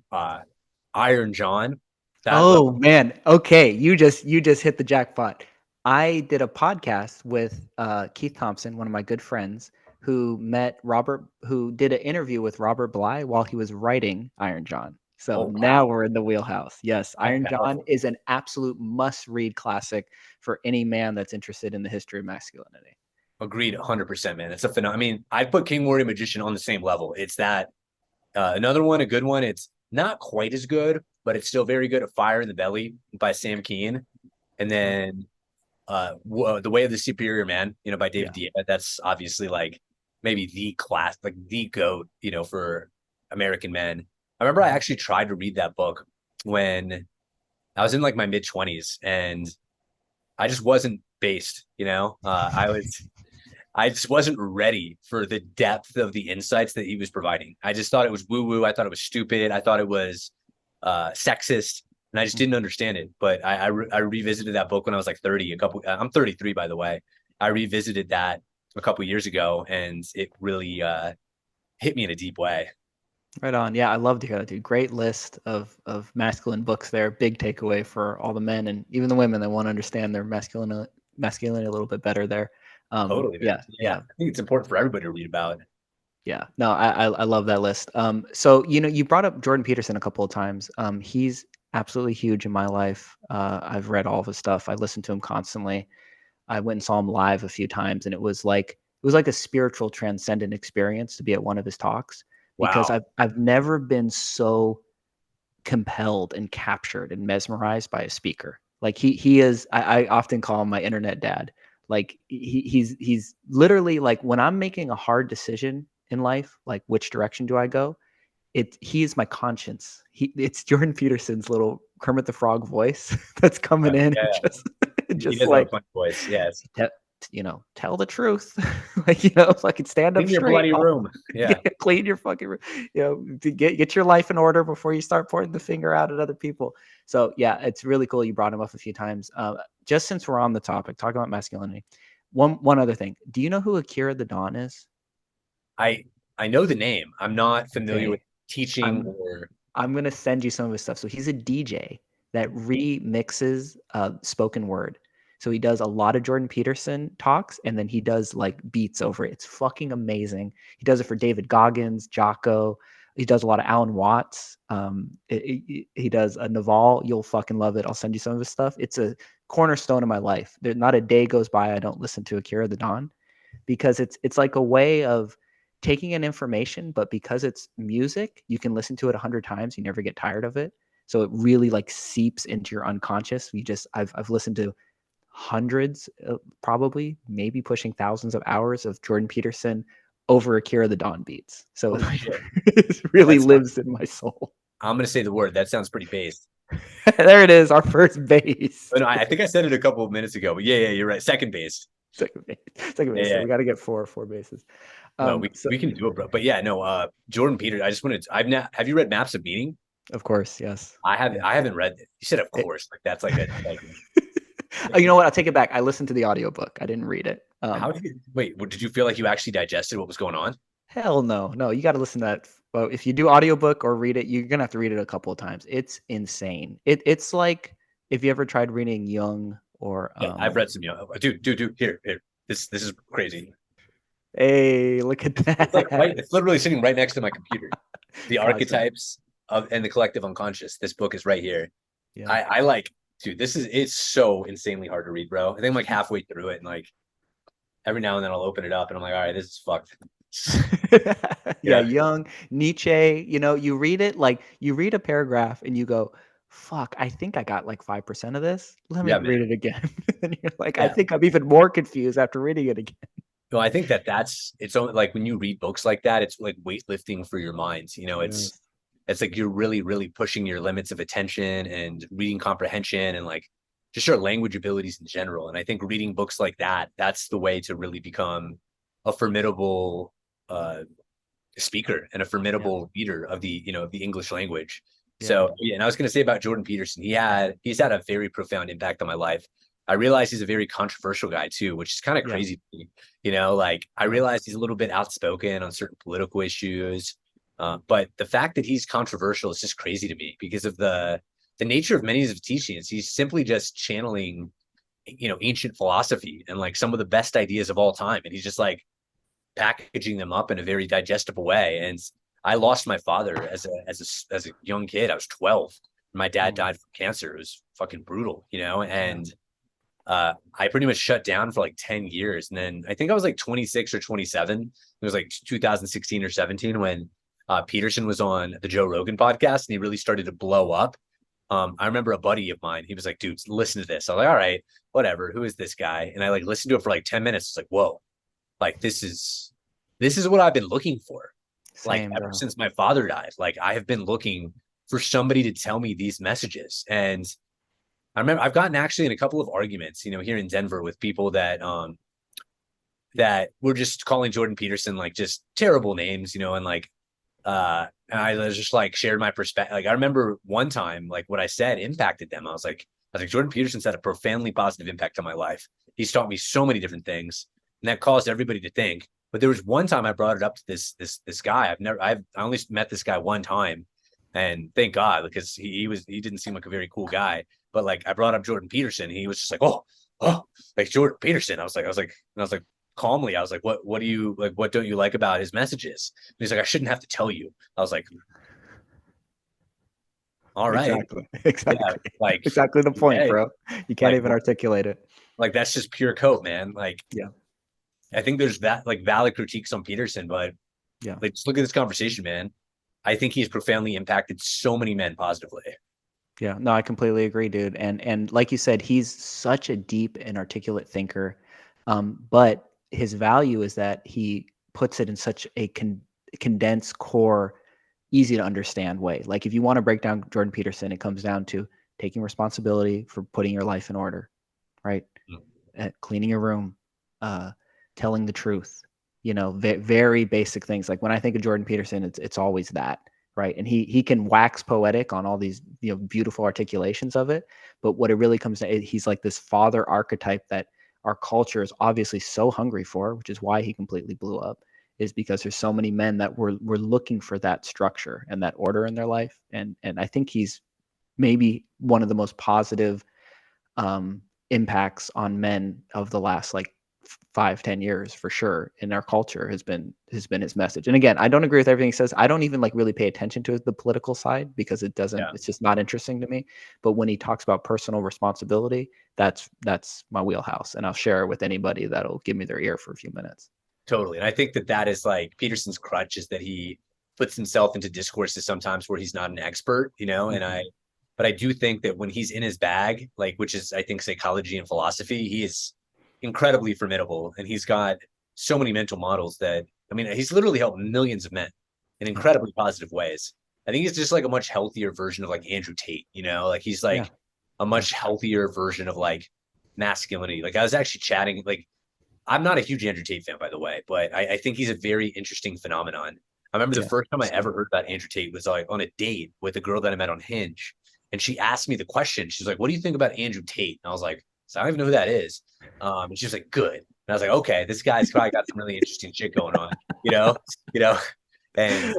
Iron John. That book. Oh man. Okay, you just hit the jackpot. I did a podcast with Keith Thompson, one of my good friends, who did an interview with Robert Bly while he was writing Iron John. So Oh now wow, we're in the wheelhouse. Yes, that's Iron John powerful. is an absolute must-read classic for any man that's interested in the history of masculinity. Agreed, 100%, man. It's a phenomenon. I mean, I'd put King, Warrior, Magician on the same level. It's that another one, a good one. It's not quite as good, but it's still very good. A Fire in the Belly by Sam Keen, and then The Way of the Superior Man, by David Yeah. Diaz. That's obviously like maybe the class, like the goat, for American men. I remember I actually tried to read that book when I was in like my mid 20s, and I just wasn't based. I just wasn't ready for the depth of the insights that he was providing. I just thought it was woo woo. I thought it was stupid. I thought it was sexist, and I just didn't understand it. But I revisited that book when I was like 30. I'm 33, by the way. I revisited that a couple years ago, and it really hit me in a deep way. Right on. Yeah, I love to hear that, dude. Great list of masculine books there. Big takeaway for all the men and even the women that want to understand their masculinity a little bit better there. Totally, man. Yeah, Yeah, yeah, I think it's important for everybody to read about. yeah. No, I love that list. So you brought up Jordan Peterson a couple of times. He's absolutely huge in my life. I've read all of his stuff. I listen to him constantly. I went and saw him live a few times, and it was like a spiritual transcendent experience to be at one of his talks because Wow. I've never been so compelled and captured and mesmerized by a speaker. Like he is. I often call him my internet dad. Like he's literally like when I'm making a hard decision in life, like which direction do I go? He is my conscience. It's Jordan Peterson's little Kermit the Frog voice that's coming in and Yeah, just he just does have a like funny voice. Yes. te- tell the truth. Like, fucking stand up Clean your straight. bloody room. Yeah. Clean your fucking, get your life in order before you start pointing the finger out at other people. So yeah, it's really cool. You brought him up a few times. Just since we're on the topic, talking about masculinity, one other thing. Do you know who Akira the Don is? I I know the name. I'm not familiar with Okay. teaching I'm or I'm gonna send you some of his stuff. So he's a DJ that remixes spoken word. So he does a lot of Jordan Peterson talks, and then he does like beats over it. It's fucking amazing. He does it for David Goggins, Jocko. He does a lot of Alan Watts. He does a Naval. You'll fucking love it. I'll send you some of his stuff. It's a cornerstone of my life. There's not a day goes by I don't listen to Akira the Don because it's like a way of taking in information, but because it's music, you can listen to it 100 times. You never get tired of it. So it really like seeps into your unconscious. I've listened to hundreds, probably maybe pushing thousands of hours of Jordan Peterson over Akira the Dawn beats. So holy shit. it really That's lives in my soul. I'm gonna say the word. That sounds pretty based. There it is, our first base. But no, I think I said it a couple of minutes ago. But yeah, you're right. Second base. Second base. Second Yeah, base. So yeah. we got to get four bases. No, we So we can do it, bro. But yeah, no. Jordan Peters. I just wanted. I've not. Have you read Maps of Meaning? of course, yes. I haven't. Yeah. I haven't read it. You said, of It, course. Like that's like a like. oh, you know what? I'll take it back. I listened to the audiobook. I didn't read it. How did you wait? Did you feel like you actually digested what was going on? Hell no. No, you got to listen to that. Well, if you do audiobook or read it, you're going to have to read it a couple of times. It's insane. It's like if you ever tried reading Jung or Yeah, I've read some, dude, here. This is crazy. hey, look at It's like right, that. it's literally sitting right next to my computer. The Classic. archetypes of and the collective unconscious. This book is right here. Yeah. I like, dude, it's so insanely hard to read, bro. I think I'm like halfway through it, and like every now and then I'll open it up and I'm like, all right, this is fucked. Yeah, Yeah. Jung, Nietzsche, you read it like you read a paragraph and you go, fuck, I think I got like 5% of this. Let me Yeah, read man. it again. And you're like, I Yeah. think I'm even more confused after reading it again. No, I think that's it's only like when you read books like that, it's like weightlifting for your minds. Yes. It's like you're really, really pushing your limits of attention and reading comprehension and like just your language abilities in general. And I think reading books like that, that's the way to really become a formidable uh speaker and a Yeah. formidable reader of the English language. Yeah. So yeah, and I was going to say about Jordan Peterson, he's had a very profound impact on my life. I realize he's a very controversial guy too, which is kind of Yeah. crazy to me. Like I Yeah. realize he's a little bit outspoken on certain political issues, but the fact that he's controversial is just crazy to me because of the nature of many of his teachings. He's simply just channeling, ancient philosophy and like some of the best ideas of all time, and he's just like packaging them up in a very digestible way. And I lost my father as a young kid. I was 12. My dad Oh, died from cancer. It was fucking brutal, yeah. and I pretty much shut down for like 10 years. And then I think I was like 26 or 27. It was like 2016 or 17 when Peterson was on the Joe Rogan podcast and he really started to blow up. I remember a buddy of mine, he was like, dude, listen to this. I was like, all right, whatever. Who is this guy? And I like listened to it for like 10 minutes. It's like, whoa, like this is what I've been looking for. Like Same, ever bro. since my father died, like I have been looking for somebody to tell me these messages. And I remember I've gotten actually in a couple of arguments, here in Denver with people that were just calling Jordan Peterson like just terrible names, and like and I was just like shared my perspective. Like I remember one time, like what I said impacted them. I was like, Jordan Peterson's had a profoundly positive impact on my life. He's taught me so many different things, and that caused everybody to think. But there was one time I brought it up to this guy. I only met this guy one time, and thank God because he didn't seem like a very cool guy. But like I brought up Jordan Peterson, he was just like, oh, like Jordan Peterson. I was like, calmly, I was like, what do you like? What don't you like about his messages? And he's like, I shouldn't have to tell you. I was like, all right, Exactly. yeah, Exactly. like Exactly the point, okay, bro. You can't like even articulate it. like that's just pure code, man. Like Yeah. I think there's that like valid critiques on Peterson, but Yeah. like just look at this conversation, man. I think he's profoundly impacted so many men positively. Yeah. No, I completely agree, dude. And like you said, he's such a deep and articulate thinker. But his value is that he puts it in such a condensed core, easy to understand way. Like if you want to break down Jordan Peterson, it comes down to taking responsibility for putting your life in order, right? Cleaning your room, uh, telling the truth, very basic things. Like when I think of Jordan Peterson, it's always that, right? And he can wax poetic on all these beautiful articulations of it, but what it really comes to, he's like this father archetype that our culture is obviously so hungry for, which is why he completely blew up. Is because there's so many men that were looking for that structure and that order in their life, and I think he's maybe one of the most positive impacts on men of the last like 5-10 years for sure in our culture has been his message. And again, I don't agree with everything he says. I don't even like really pay attention to the political side because Yeah, it's just not interesting to me. But when he talks about personal responsibility, that's my wheelhouse, and I'll share it with anybody that'll give me their ear for a few minutes. totally. And I think that is like Peterson's crutch is that he puts himself into discourses sometimes where he's not an expert, and Mm-hmm. but I do think that when he's in his bag, like which is I think psychology and philosophy, he is incredibly formidable, and he's got so many mental models that I mean, he's literally helped millions of men in Yeah. incredibly positive ways. I think he's just like a much healthier version of like Andrew Tate, like he's Yeah. like a Yeah. much healthier version of like masculinity. Like I was actually chatting, like I'm not a huge Andrew Tate fan, by the way, but I think he's a very interesting phenomenon. I remember the Yeah. first time I Same. ever heard about Andrew Tate was like on a date with a girl that I met on Hinge. And she asked me the question. She's like, what do you think about Andrew Tate? And I was like, so I don't even know who that is. And she was like, good. I was like, okay, this guy's probably got some really interesting shit going on, you know, you know. And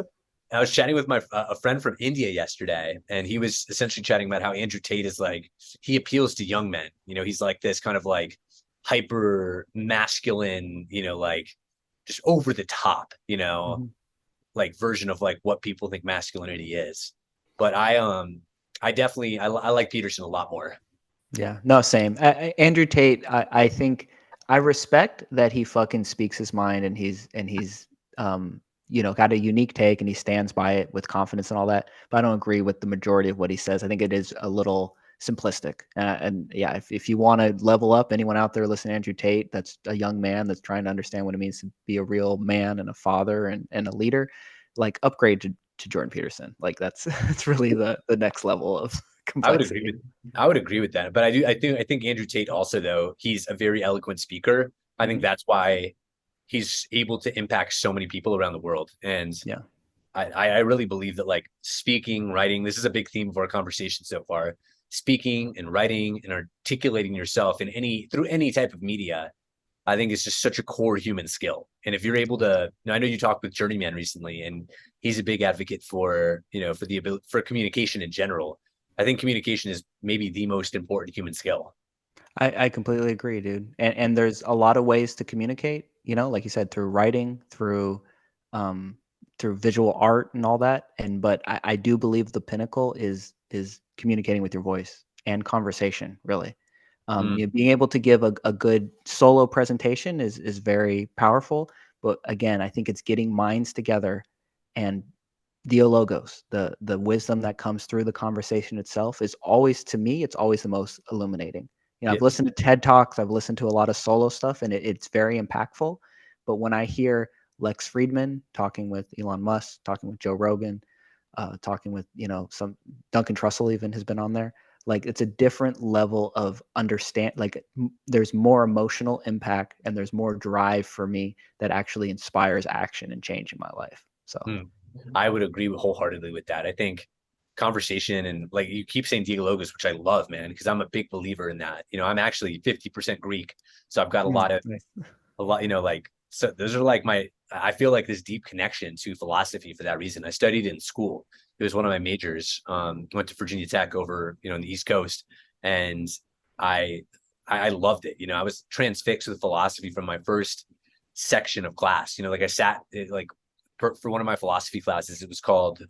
I was chatting with my a friend from India yesterday, and he was essentially chatting about how Andrew Tate is like he appeals to young men. You know, he's like this kind of like hyper masculine, you know, like just over the top, you know, Mhm. like version of like what people think masculinity is. But I definitely I like Peterson a lot more. Yeah, no, same. Andrew Tate, I think I respect that he fucking speaks his mind and he's got a unique take and he stands by it with confidence and all that. But I don't agree with the majority of what he says. I think it is a little simplistic. And yeah, if you want to level up, anyone out there listening to Andrew Tate, that's a young man that's trying to understand what it means to be a real man and a father and a leader, like upgrade to Jordan Peterson. Like that's really the next level of I would agree with complexity. I would agree with that. But I think Andrew Tate also though, he's a very eloquent speaker. I think Mhm. that's why he's able to impact so many people around the world. And Yeah. I really believe that like speaking, writing, this is a big theme of our conversation so far. Speaking and writing and articulating yourself in any through any type of media, I think it's just such a core human skill. And if you're able to, I know you talked with Journeyman recently, and he's a big advocate for, you know, for the ability for communication in general. I think communication is maybe the most important human skill. I completely agree, dude. And there's a lot of ways to communicate, like you said, through writing, um through visual art and all that. But I do believe the pinnacle is communicating with your voice and conversation, really. Mm, Being able to give a good solo presentation is very powerful. But again, I think it's getting minds together and dialogos, the wisdom that comes through the conversation itself is always, to me, it's always the most illuminating. yeah. I've listened to TED Talks, I've listened to a lot of solo stuff, and it's very impactful. But when I hear Lex Friedman talking with Elon Musk, talking with Joe Rogan, talking with some Duncan Trussell even has been on there. Like it's a different level of understand. Like there's more emotional impact and there's more drive for me that actually inspires action and change in my life. So Mm. I would agree wholeheartedly with that. I think conversation and like you keep saying dialogos, which I love, man, because I'm a big believer in that. You know, I'm actually 50% Greek, so I've got nice. a lot, you know, like so those are like my I feel like this deep connection to philosophy for that reason. I studied in school. It was one of my majors. Went to Virginia Tech over, you know, on the East Coast, and I I loved it. You know, I was transfixed with philosophy from my first section of class. You know, like I sat like for one of my philosophy classes, it was called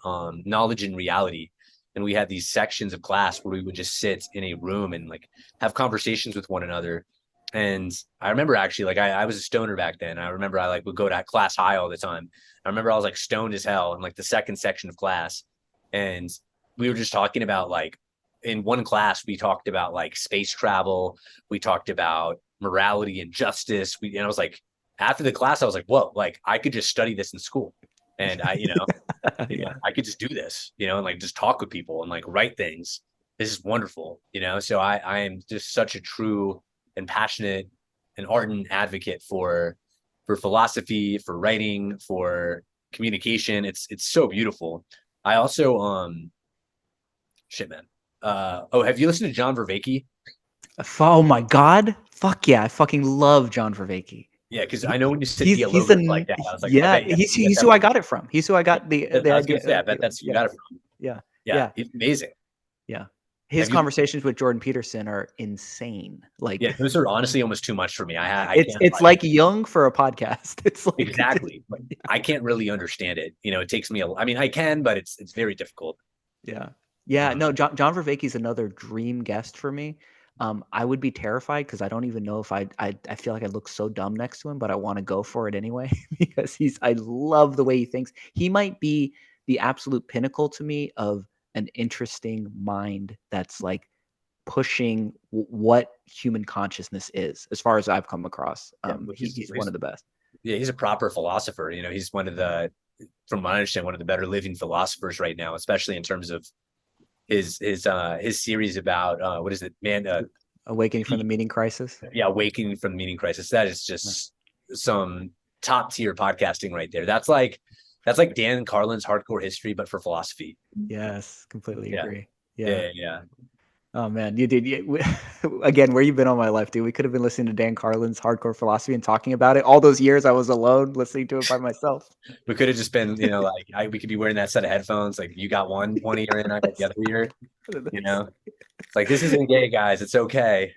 Knowledge and Reality. And we had these sections of class where we would just sit in a room and like have conversations with one another. And I remember actually, like I was a stoner back then. I remember I like would go to class high all the time. I remember I was like stoned as hell in like the second section of class. And we were just talking about like in one class, we talked about like space travel. We talked about morality and justice. And I was like, after the class, I was like, whoa, like I could just study this in school. And Yeah. I could just do this, you know, and like just talk with people and like write things. This is wonderful, you know. So I am just such a true and passionate and ardent advocate for philosophy, for writing, for communication. It's so beautiful. I also shit man. Oh, have you listened to John Vervaeke? Oh my God. Fuck yeah. I fucking love John Vervaeke. Yeah, because He, I know when you said he's dialogos like that, I was like, I yeah, bet you have he's to who have I a got it from. He's who I got the I was gonna idea. say, I bet that's who you Yeah. got it from. Yeah. Yeah, Yeah. he's amazing. Yeah. His Have you conversations with Jordan Peterson are insane. Yeah, Like those are honestly almost too much for me. I it's can't it's like like Jung for a podcast. It's like exactly. Like, I can't really understand it. You know, it takes me I mean, I can, but it's very difficult. yeah. Yeah, Um, no, John Vervaeke is another dream guest for me. I would be terrified because I don't even know if I feel like I look so dumb next to him, but I want to go for it anyway because I love the way he thinks. He might be the absolute pinnacle to me of an interesting mind that's like pushing what human consciousness is, as far as I've come across. yeah, He's one of the best. yeah, he's a proper philosopher. You know, he's one of the, from what I understand, one of the better living philosophers right now, especially in terms of his series about what is it, man? Awakening from the Meaning Crisis. Yeah, awakening from the meaning crisis. That is just some top tier podcasting right there. That's like Dan Carlin's hardcore history, but for philosophy. Yes, completely Yeah, agree. Yeah. yeah, yeah. Oh man, you did. Again, where you been all my life, dude? We could have been listening to Dan Carlin's Hardcore Philosophy and talking about it. All those years I was alone listening to it by myself. We could have just been, like we could be wearing that set of headphones. Like you got one ear in, I got the other ear. You know, it's like this isn't gay, guys. It's okay.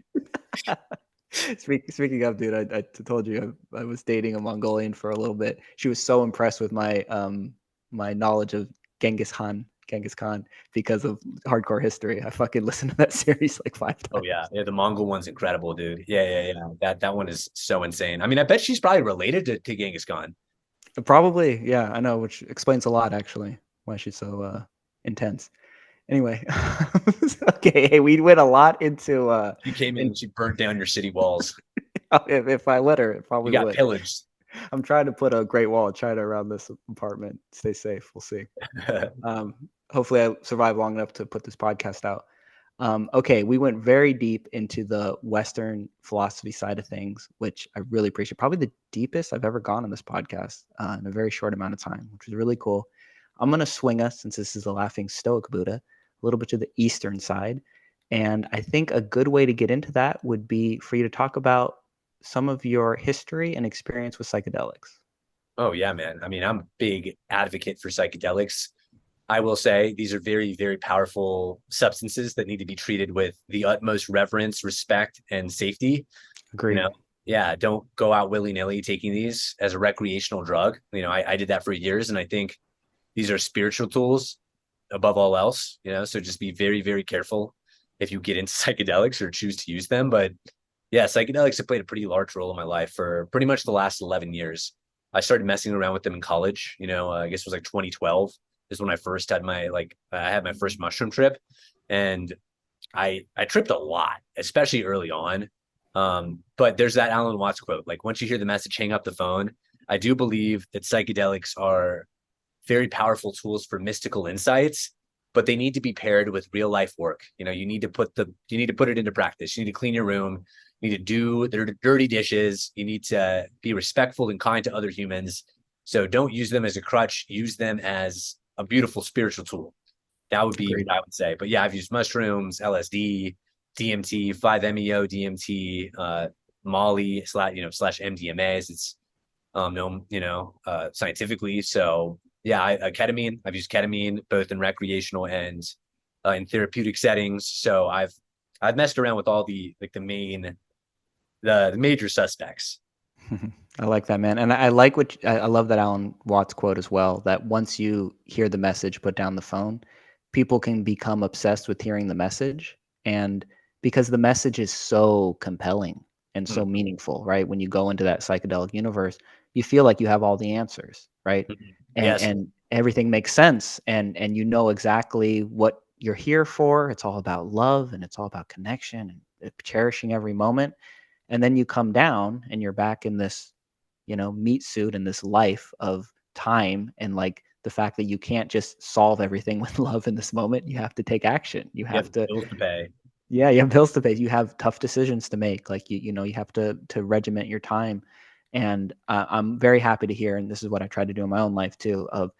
Speaking of, dude, I told you I was dating a Mongolian for a little bit. She was so impressed with my my knowledge of Genghis Khan because of hardcore history. I fucking listened to that series like 5 times. Oh yeah, the Mongol one's incredible, dude. Yeah. That one is so insane. I mean, I bet she's probably related to Genghis Khan. Probably, yeah, I know, which explains a lot actually why she's so intense. Anyway, okay, hey, we went a lot into She came in and she burnt down your city walls. if I let her, it You probably got would. pillaged. I'm trying to put a Great Wall of China around this apartment. Stay safe. We'll see. Um, Hopefully, I survive long enough to put this podcast out. Okay, we went very deep into the Western philosophy side of things, which I really appreciate. Probably the deepest I've ever gone on this podcast in a very short amount of time, which is really cool. I'm going to swing us, since this is the Laughing Stoic Buddha, a little bit to the Eastern side. And I think a good way to get into that would be for you to talk about some of your history and experience with psychedelics. Oh yeah, man. I mean, I'm a big advocate for psychedelics. I will say these are very, very powerful substances that need to be treated with the utmost reverence, respect, and safety. You Agreed. know, yeah, don't go out willy-nilly taking these as a recreational drug. I did that for years, and I think these are spiritual tools above all else, so just be very, very careful if you get into psychedelics or choose to use them. But yeah, psychedelics have played a pretty large role in my life for pretty much the last 11 years. I started messing around with them in college. I guess it was like 2012 is when I first had I had my first mushroom trip, and I tripped a lot, especially early on. But there's that Alan Watts quote, like once you hear the message, hang up the phone. I do believe that psychedelics are very powerful tools for mystical insights, but they need to be paired with real life work. You need to put it into practice. You need to clean your room. You need to do their dirty dishes. You need to be respectful and kind to other humans. So don't use them as a crutch. Use them as a beautiful spiritual tool. That would be Agreed. what I would say. But yeah, I've used mushrooms, LSD, DMT, 5-MeO, DMT, Molly slash MDMAs. It's known, scientifically. So yeah, ketamine. I've used ketamine both in recreational and in therapeutic settings. So I've messed around with all the the major suspects. I like that, man. And I like I love that Alan Watts quote as well, that once you hear the message, put down the phone. People can become obsessed with hearing the message. And because the message is so compelling and so Mhm. meaningful, right? When you go into that psychedelic universe, you feel like you have all the answers, right? Yes. And everything makes sense, and you know exactly what you're here for. It's all about love, and it's all about connection and cherishing every moment. And then you come down and you're back in this, meat suit and this life of time, and like the fact that you can't just solve everything with love in this moment. You have to take action. You You have have to, bills to pay. yeah, you have bills to pay. You have tough decisions to make. Like you have to regiment your time. And I'm very happy to hear, and this is what I try to do in my own life too, of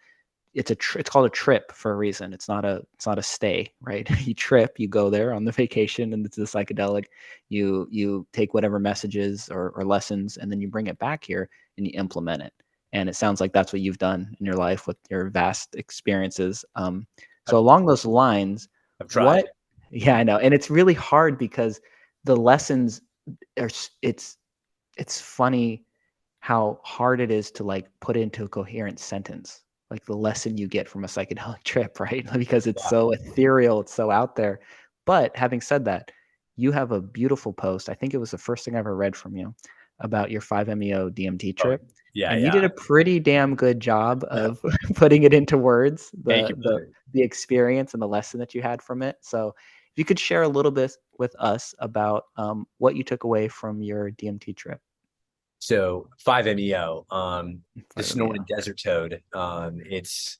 it's called a trip for a reason. It's not a stay, right? You trip, you go there on the vacation, and it's the psychedelic. You take whatever messages or lessons, and then you bring it back here and you implement it. And it sounds like that's what you've done in your life with your vast experiences. So I've, along those lines, I've tried. what? Yeah, I know, and it's really hard because the lessons are. It's funny how hard it is to like put into a coherent sentence, like the lesson you get from a psychedelic trip, right? Because it's Yeah. so ethereal, it's so out there. But having said that, you have a beautiful post. I think it was the first thing I ever read from you about your 5-MeO DMT Oh, trip. yeah, And you did yeah. a pretty damn good job of putting it into words, Thank the you, the brother. the experience and the lesson that you had from it. So if you could share a little bit with us about what you took away from your DMT trip. So 5-MeO, the Sonoran 5-MeO. Desert Toad. It's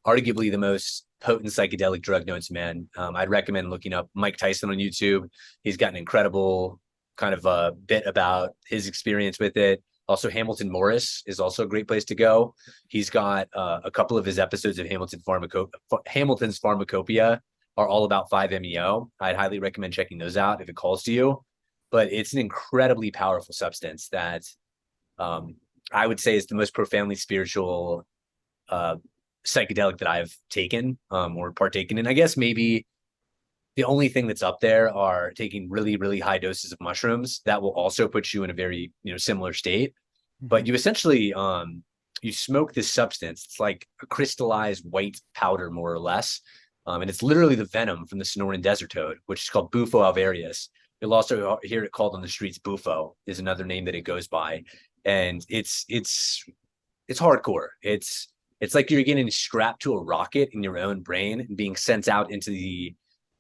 arguably the most potent psychedelic drug known to man. I'd recommend looking up Mike Tyson on YouTube. He's got an incredible kind of a bit about his experience with it. Also, Hamilton Morris is also a great place to go. He's got a couple of his episodes of Hamilton's Pharmacopoeia are all about 5-MeO. I'd highly recommend checking those out if it calls to you. But it's an incredibly powerful substance that I would say is the most profoundly spiritual psychedelic that I've taken or partaken in. I guess maybe the only thing that's up there are taking really, really high doses of mushrooms that will also put you in a very, similar state. But you essentially you smoke this substance. It's like a crystallized white powder, more or less. And it's literally the venom from the Sonoran desert toad, which is called Bufo alvarius. You'll also hear it called on the streets. Bufo is another name that it goes by, and it's hardcore. It's like you're getting strapped to a rocket in your own brain and being sent out into the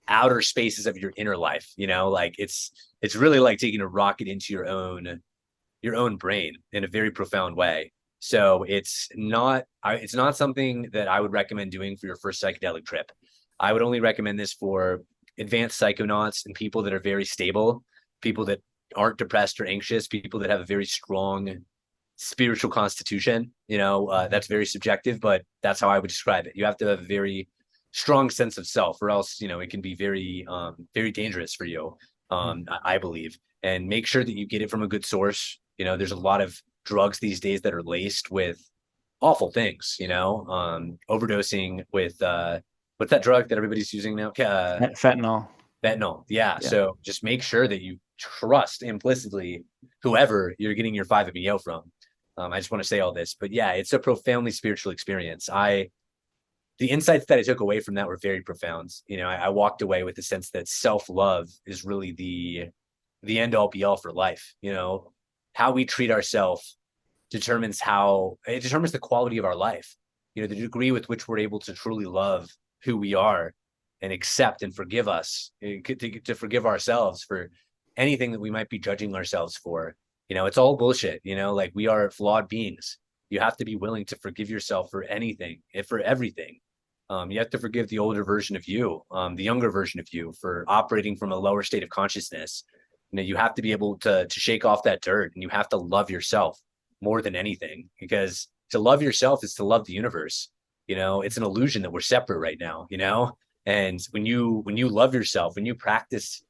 outer spaces of your inner life. Like it's really like taking a rocket into your own brain in a very profound way. So it's not something that I would recommend doing for your first psychedelic trip. I would only recommend this for advanced psychonauts and people that are very stable, people that aren't depressed or anxious, people that have a very strong spiritual constitution. That's very subjective, but that's how I would describe it. You have to have a very strong sense of self, or else it can be very very dangerous for you. I believe. And make sure that you get it from a good source. There's a lot of drugs these days that are laced with awful things. Overdosing with what's that drug that everybody's using now? Fentanyl. Fentanyl. Yeah. So just make sure that you trust implicitly whoever you're getting your 5-MeO from. I just want to say all this, but yeah, it's a profoundly spiritual experience. The insights that I took away from that were very profound. I walked away with the sense that self-love is really the end all be all for life. How we treat ourselves determines the quality of our life. The degree with which we're able to truly love who we are and accept and forgive us, to forgive ourselves for anything that we might be judging ourselves for. It's all bullshit. Like, we are flawed beings. You have to be willing to forgive yourself for anything and for everything. You have to forgive the older version of you, the younger version of you, for operating from a lower state of consciousness. You have to be able to shake off that dirt, and you have to love yourself more than anything, because to love yourself is to love the universe. It's an illusion that we're separate right now, and when you love yourself, when you practice,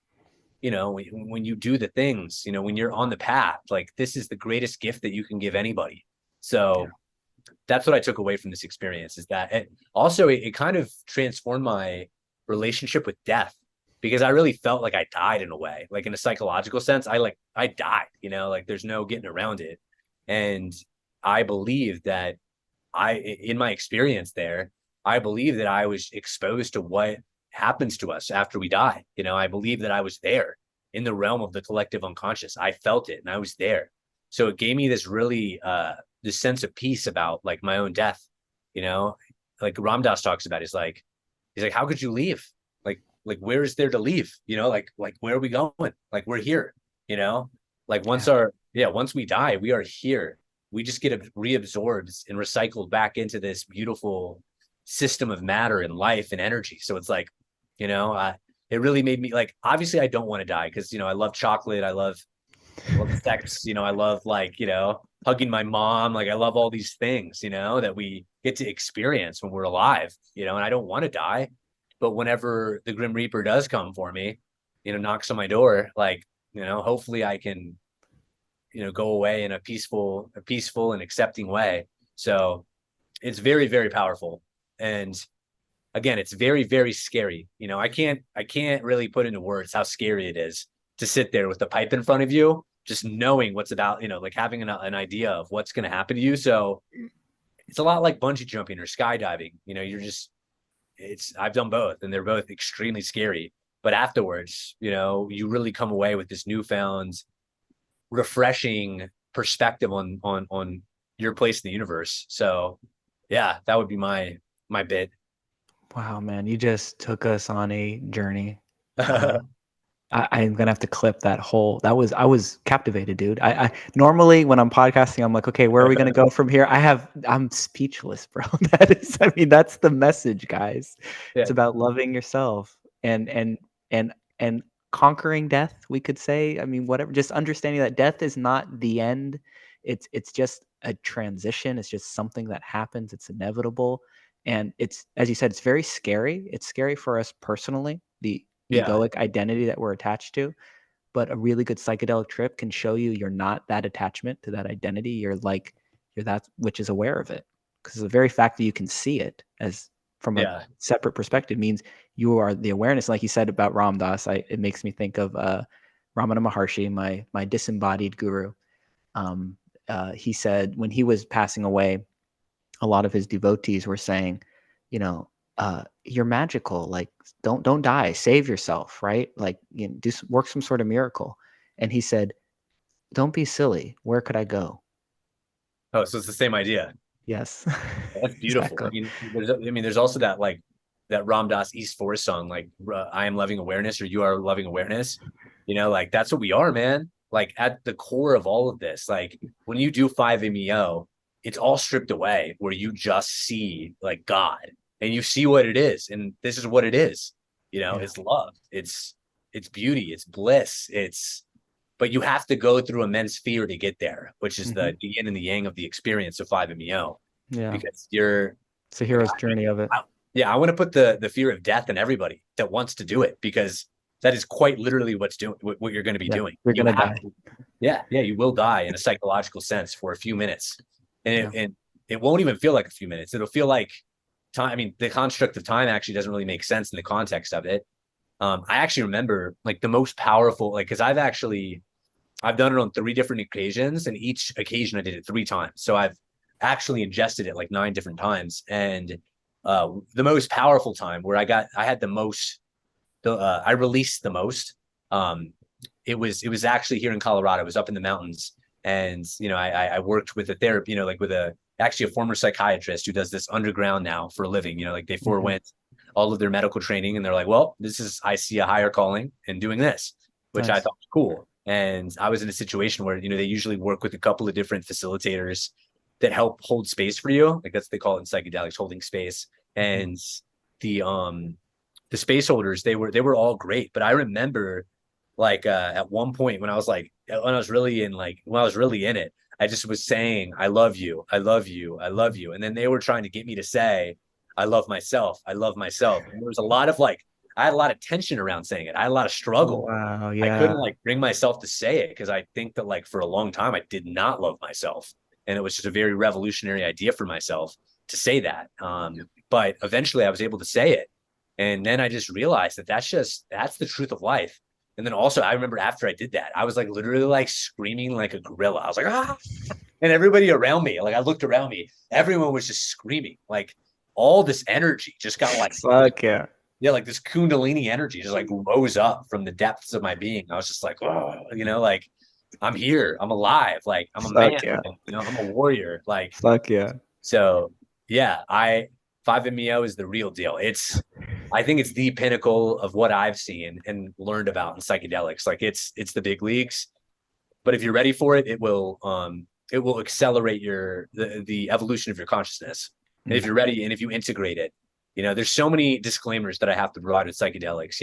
when you do the things, when you're on the path, like, this is the greatest gift that you can give anybody. So that's what I took away from this experience, is that it kind of transformed my relationship with death, because I really felt like I died in a way, like, in a psychological sense. I died, like, there's no getting around it. And I believe that in my experience there, I believe that I was exposed to what happens to us after we die. I believe that I was there in the realm of the collective unconscious. I felt it and I was there. So it gave me this really, this sense of peace about, like, my own death. Like Ram Dass talks about, he's like, how could you leave? Like, where is there to leave? Like, where are we going? Like, we're here, like, once we die, we are here. We just get reabsorbed and recycled back into this beautiful system of matter and life and energy. So it's like, it really made me, like, obviously I don't want to die, because, I love chocolate. I love sex, I love, like, hugging my mom. Like, I love all these things, that we get to experience when we're alive, and I don't want to die. But whenever the Grim Reaper does come for me, knocks on my door, like, hopefully I can, go away in a peaceful and accepting way. So it's very, very powerful. And again, it's very, very scary. I can't really put into words how scary it is to sit there with the pipe in front of you, just knowing what's about, like, having an idea of what's going to happen to you. So it's a lot like bungee jumping or skydiving. I've done both, and they're both extremely scary. But afterwards, you really come away with this newfound, refreshing perspective on your place in the universe. So yeah, that would be my bit. Wow, man, you just took us on a journey. I'm gonna have to clip that whole. I was captivated, dude. I normally, when I'm podcasting, I'm like, okay, where are we gonna go from here? I'm speechless, bro. That's the message, guys. Yeah. It's about loving yourself and conquering death, we could say. Whatever. Just understanding that death is not the end. It's just a transition. It's just something that happens. It's inevitable. And it's, as you said, it's very scary. It's scary for us personally, the Yeah. egoic identity that we're attached to. But a really good psychedelic trip can show you you're not that attachment to that identity. You're that which is aware of it. Because the very fact that you can see it as from a Yeah. separate perspective means you are the awareness. Like you said about Ram Dass, it makes me think of Ramana Maharshi, my disembodied guru. He said when he was passing away, a lot of his devotees were saying, you know, you're magical. Like, don't die. Save yourself, right? Like, do work some sort of miracle. And he said, don't be silly. Where could I go? Oh, so it's the same idea. Yes, That's beautiful. exactly. There's also that like that Ram Dass East Forest song, like I am loving awareness or you are loving awareness. Like that's what we are, man. Like at the core of all of this, like when you do 5-MeO, it's all stripped away where you just see like God and you see what it is. And this is what it is. Yeah. It's love. It's beauty, it's bliss, but you have to go through immense fear to get there, which is Mm-hmm. the yin and the yang of the experience of 5-MeO Yeah. because you're It's a like, hero's journey of it. yeah, I want to put the fear of death in everybody that wants to do it because that is quite literally what you're going to be Yeah. doing. You're You going to have die. to, yeah, you will die in a psychological sense for a few minutes, Yeah. and it won't even feel like a few minutes. It'll feel like time. I mean, the construct of time actually doesn't really make sense in the context of it. I actually remember like the most powerful, like because I've done it on 3 different occasions, and each occasion I did it 3 times. So I've actually ingested it like 9 different times. And the most powerful time where I had the most, I released the most. Um, it was actually here in Colorado. It was up in the mountains, and I worked with a therapy, like with actually a former psychiatrist who does this underground now for a living. Like they Mm-hmm. forewent all of their medical training, and they're like, well, I see a higher calling in doing this, which I Nice. thought was cool. And I was in a situation where they usually work with a couple of different facilitators that help hold space for you, like that's what they call it in psychedelics, holding space. Mm-hmm. And the space holders, they were all great, but I remember like at one point when I was really in it, I just was saying I love you, I love you, I love you, and then they were trying to get me to say I love myself, I love myself, and there was a lot of like I had a lot of tension around saying it. I had a lot of struggle. Wow. I Yeah. couldn't like bring myself to say it because I think that like for a long time I did not love myself, and it was just a very revolutionary idea for myself to say that. But eventually I was able to say it, and then I just realized that that's the truth of life. And then also I remember after I did that, I was like literally like screaming like a gorilla. I was like, ah, and everybody around me, like I looked around me, everyone was just screaming. Like all this energy just got like Fuck yeah. yeah, like this kundalini energy just like rose up from the depths of my being. I was just like, oh, like I'm here, I'm alive, like I'm a man, Fuck yeah. I'm a warrior. Like, Fuck yeah. so yeah, 5-MeO is the real deal. I think it's the pinnacle of what I've seen and learned about in psychedelics. Like it's the big leagues. But if you're ready for it, it will accelerate the evolution of your consciousness. And if Mm. you're ready and if you integrate it, there's so many disclaimers that I have to provide with psychedelics,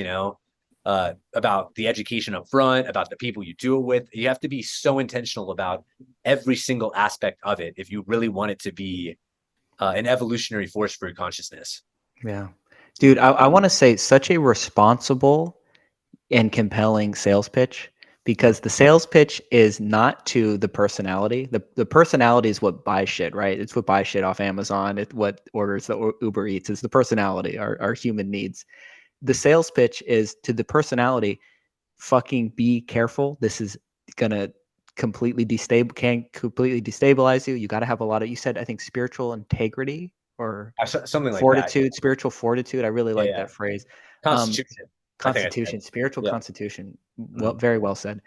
about the education up front, about the people you do it with. You have to be so intentional about every single aspect of it if you really want it to be an evolutionary force for your consciousness. Yeah. Dude, I want to say such a responsible and compelling sales pitch, because the sales pitch is not to the personality. The personality is what buys shit, right? It's what buys shit off Amazon. It's what orders the Uber Eats. It's the personality, our human needs. The sales pitch is to the personality. Fucking be careful. This is gonna can completely destabilize you. You got to have a lot of, you said, I think, spiritual integrity or Something like that. fortitude, spiritual fortitude. I really like Yeah. that phrase. Um, Constitution. I think I said. Constitution, spiritual Yeah. constitution. Well, Mhm. very well said.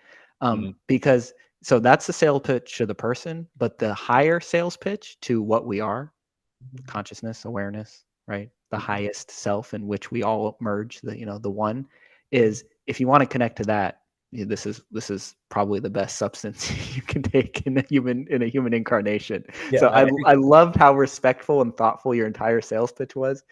Mhm. Because so that's the sales pitch to the person, but the higher sales pitch to what we are, consciousness, awareness, right? The highest self in which we all merge, the one, is if you want to connect to that, this is probably the best substance you can take in a human incarnation. Yeah. So I loved how respectful and thoughtful your entire sales pitch was,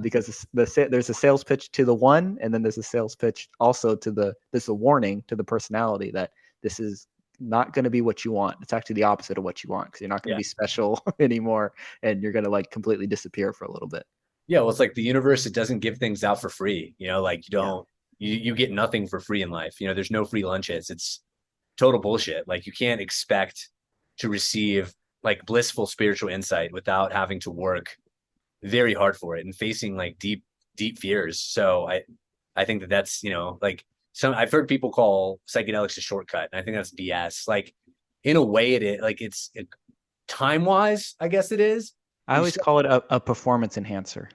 because there's a sales pitch to the one, and then there's a sales pitch also to there's a warning to the personality that this is not going to be what you want. It's actually the opposite of what you want, because you're not going to Yeah. be special anymore, and you're going to like completely disappear for a little bit. Yeah, well, it's like the universe, it doesn't give things out for free. Like you Yeah. don't, you get nothing for free in life. There's no free lunches. It's total bullshit. Like you can't expect to receive like blissful spiritual insight without having to work very hard for it and facing like deep fears. So I think that that's, like I've heard people call psychedelics a shortcut, and I think that's BS. Like in a way it is, like time wise, I guess it is. I You always still, call it a performance enhancer.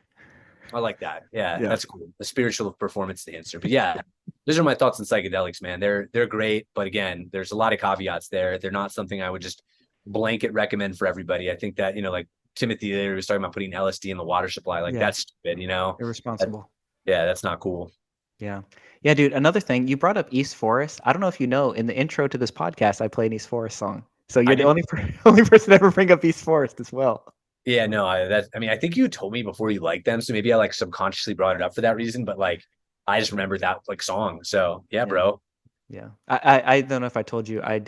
I like that. Yeah, Yeah. that's cool. A spiritual performance enhancer. But yeah, those are my thoughts on psychedelics, man. They're great, but again, there's a lot of caveats there. They're not something I would just blanket recommend for everybody. I think that, like Timothy there was talking about putting LSD in the water supply. Like Yeah. that's stupid, Irresponsible. Yeah, that's not cool. Yeah. Yeah, dude. Another thing, you brought up East Forest. I don't know if you know, in the intro to this podcast, I play an East Forest song. So I you're the didn't. only person to ever bring up East Forest as well. Yeah, no, I mean, I think you told me before you liked them, so maybe I like subconsciously brought it up for that reason. But like, I just remember that like song. So yeah, Yeah. bro. Yeah. I don't know if I told you, I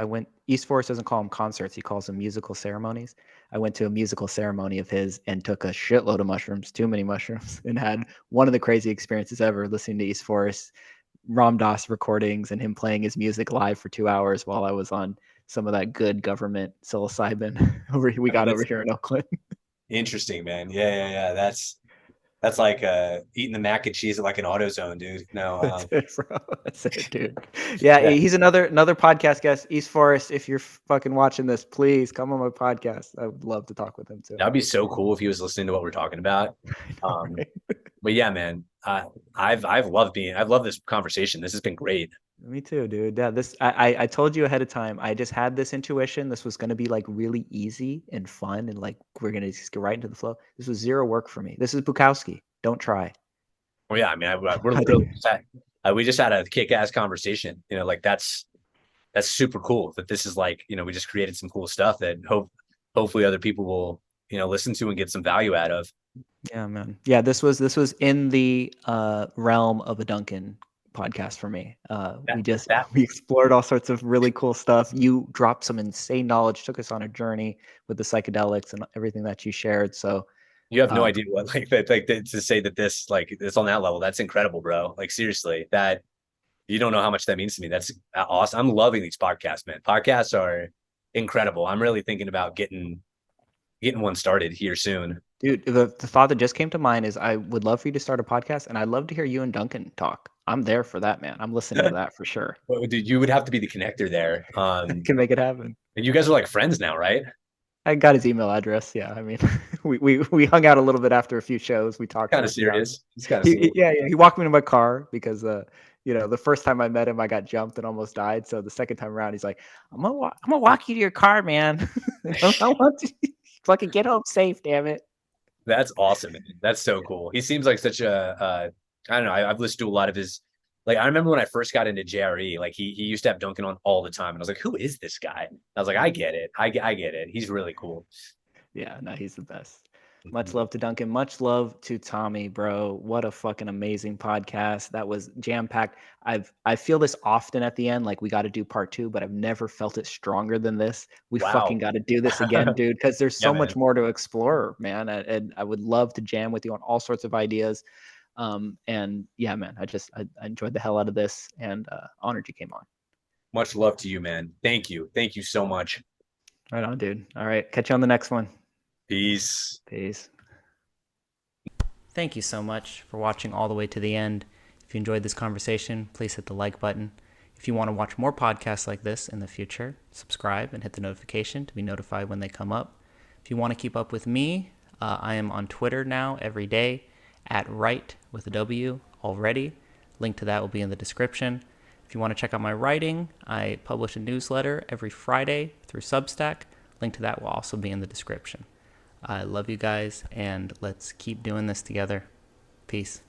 went, East Forest doesn't call them concerts, he calls them musical ceremonies. I went to a musical ceremony of his and took a shitload of mushrooms, too many mushrooms, and had one of the crazy experiences ever listening to East Forest Ram Dass recordings and him playing his music live for 2 hours while I was on some of that good government psilocybin we I mean, got over that's here in Oakland. interesting, man. Yeah. That's like eating the mac and cheese at like an AutoZone, dude. No, That's it, bro. That's it, dude. Yeah, yeah, he's another podcast guest. East Forest, if you're fucking watching this, please come on my podcast. I would love to talk with him too. that'd be so cool if he was listening to what we're talking about. All Um, right. but yeah, man, I've loved this conversation. This has been great. Me too, dude. Yeah, I told you ahead of time. I just had this intuition. This was gonna be like really easy and fun, and like we're gonna just get right into the flow. This was zero work for me. This is Bukowski. Don't try. Well, yeah, I mean, we're I literally did. we just had a kick-ass conversation. Like that's super cool that this is like, we just created some cool stuff that hopefully other people will, listen to and get some value out of. Yeah, man. Yeah, this was in the realm of a Duncan podcast for me. That We that we explored all sorts of really cool stuff. You dropped some insane knowledge, took us on a journey with the psychedelics and everything that you shared. So you have no um, idea what to say that this like it's on that level. That's incredible, bro. Like seriously, that you don't know how much that means to me. That's awesome. I'm loving these podcasts, man. Podcasts are incredible. I'm really thinking about getting one started here soon. dude, the thought that just came to mind is I would love for you to start a podcast, and I'd love to hear you and Duncan talk. I'm there for that, man. I'm listening to that for sure. Dude, you would have to be the connector there. Can make it happen. And you guys are like friends now, right? I got his email address. Yeah, I mean, we hung out a little bit after a few shows. We talked Kind for of a few hours. serious. It's kind of serious. Yeah, he walked me to my car because the first time I met him, I got jumped and almost died. So the second time around, he's like, I'm gonna walk you to your car, man. I want to fucking get home safe, damn it. That's awesome, man. That's so cool. He seems like such I don't know. I've listened to a lot of his. Like I remember when I first got into JRE, like he used to have Duncan on all the time, and I was like, "Who is this guy?" I was like, "I get it. I get it. He's really cool." Yeah, no, he's the best. Much love to Duncan. Much love to Tommy, bro. What a fucking amazing podcast. That was jam packed. I feel this often at the end, like we got to do part two, but I've never felt it stronger than this. We fucking Wow. got to do this again, dude, because there's Yeah, so much man. more to explore, man. And I would love to jam with you on all sorts of ideas. And yeah, man, I enjoyed the hell out of this, and honored you came on. Much love to you, man. Thank you. Thank you so much. Right on, dude. All right, catch you on the next one. Peace. Peace. Thank you so much for watching all the way to the end. If you enjoyed this conversation, please hit the like button. If you want to watch more podcasts like this in the future, subscribe and hit the notification to be notified when they come up. If you want to keep up with me, I am on Twitter now every day at Write with a W already. Link to that will be in the description. If you want to check out my writing, I publish a newsletter every Friday through Substack. Link to that will also be in the description. I love you guys, and let's keep doing this together. Peace.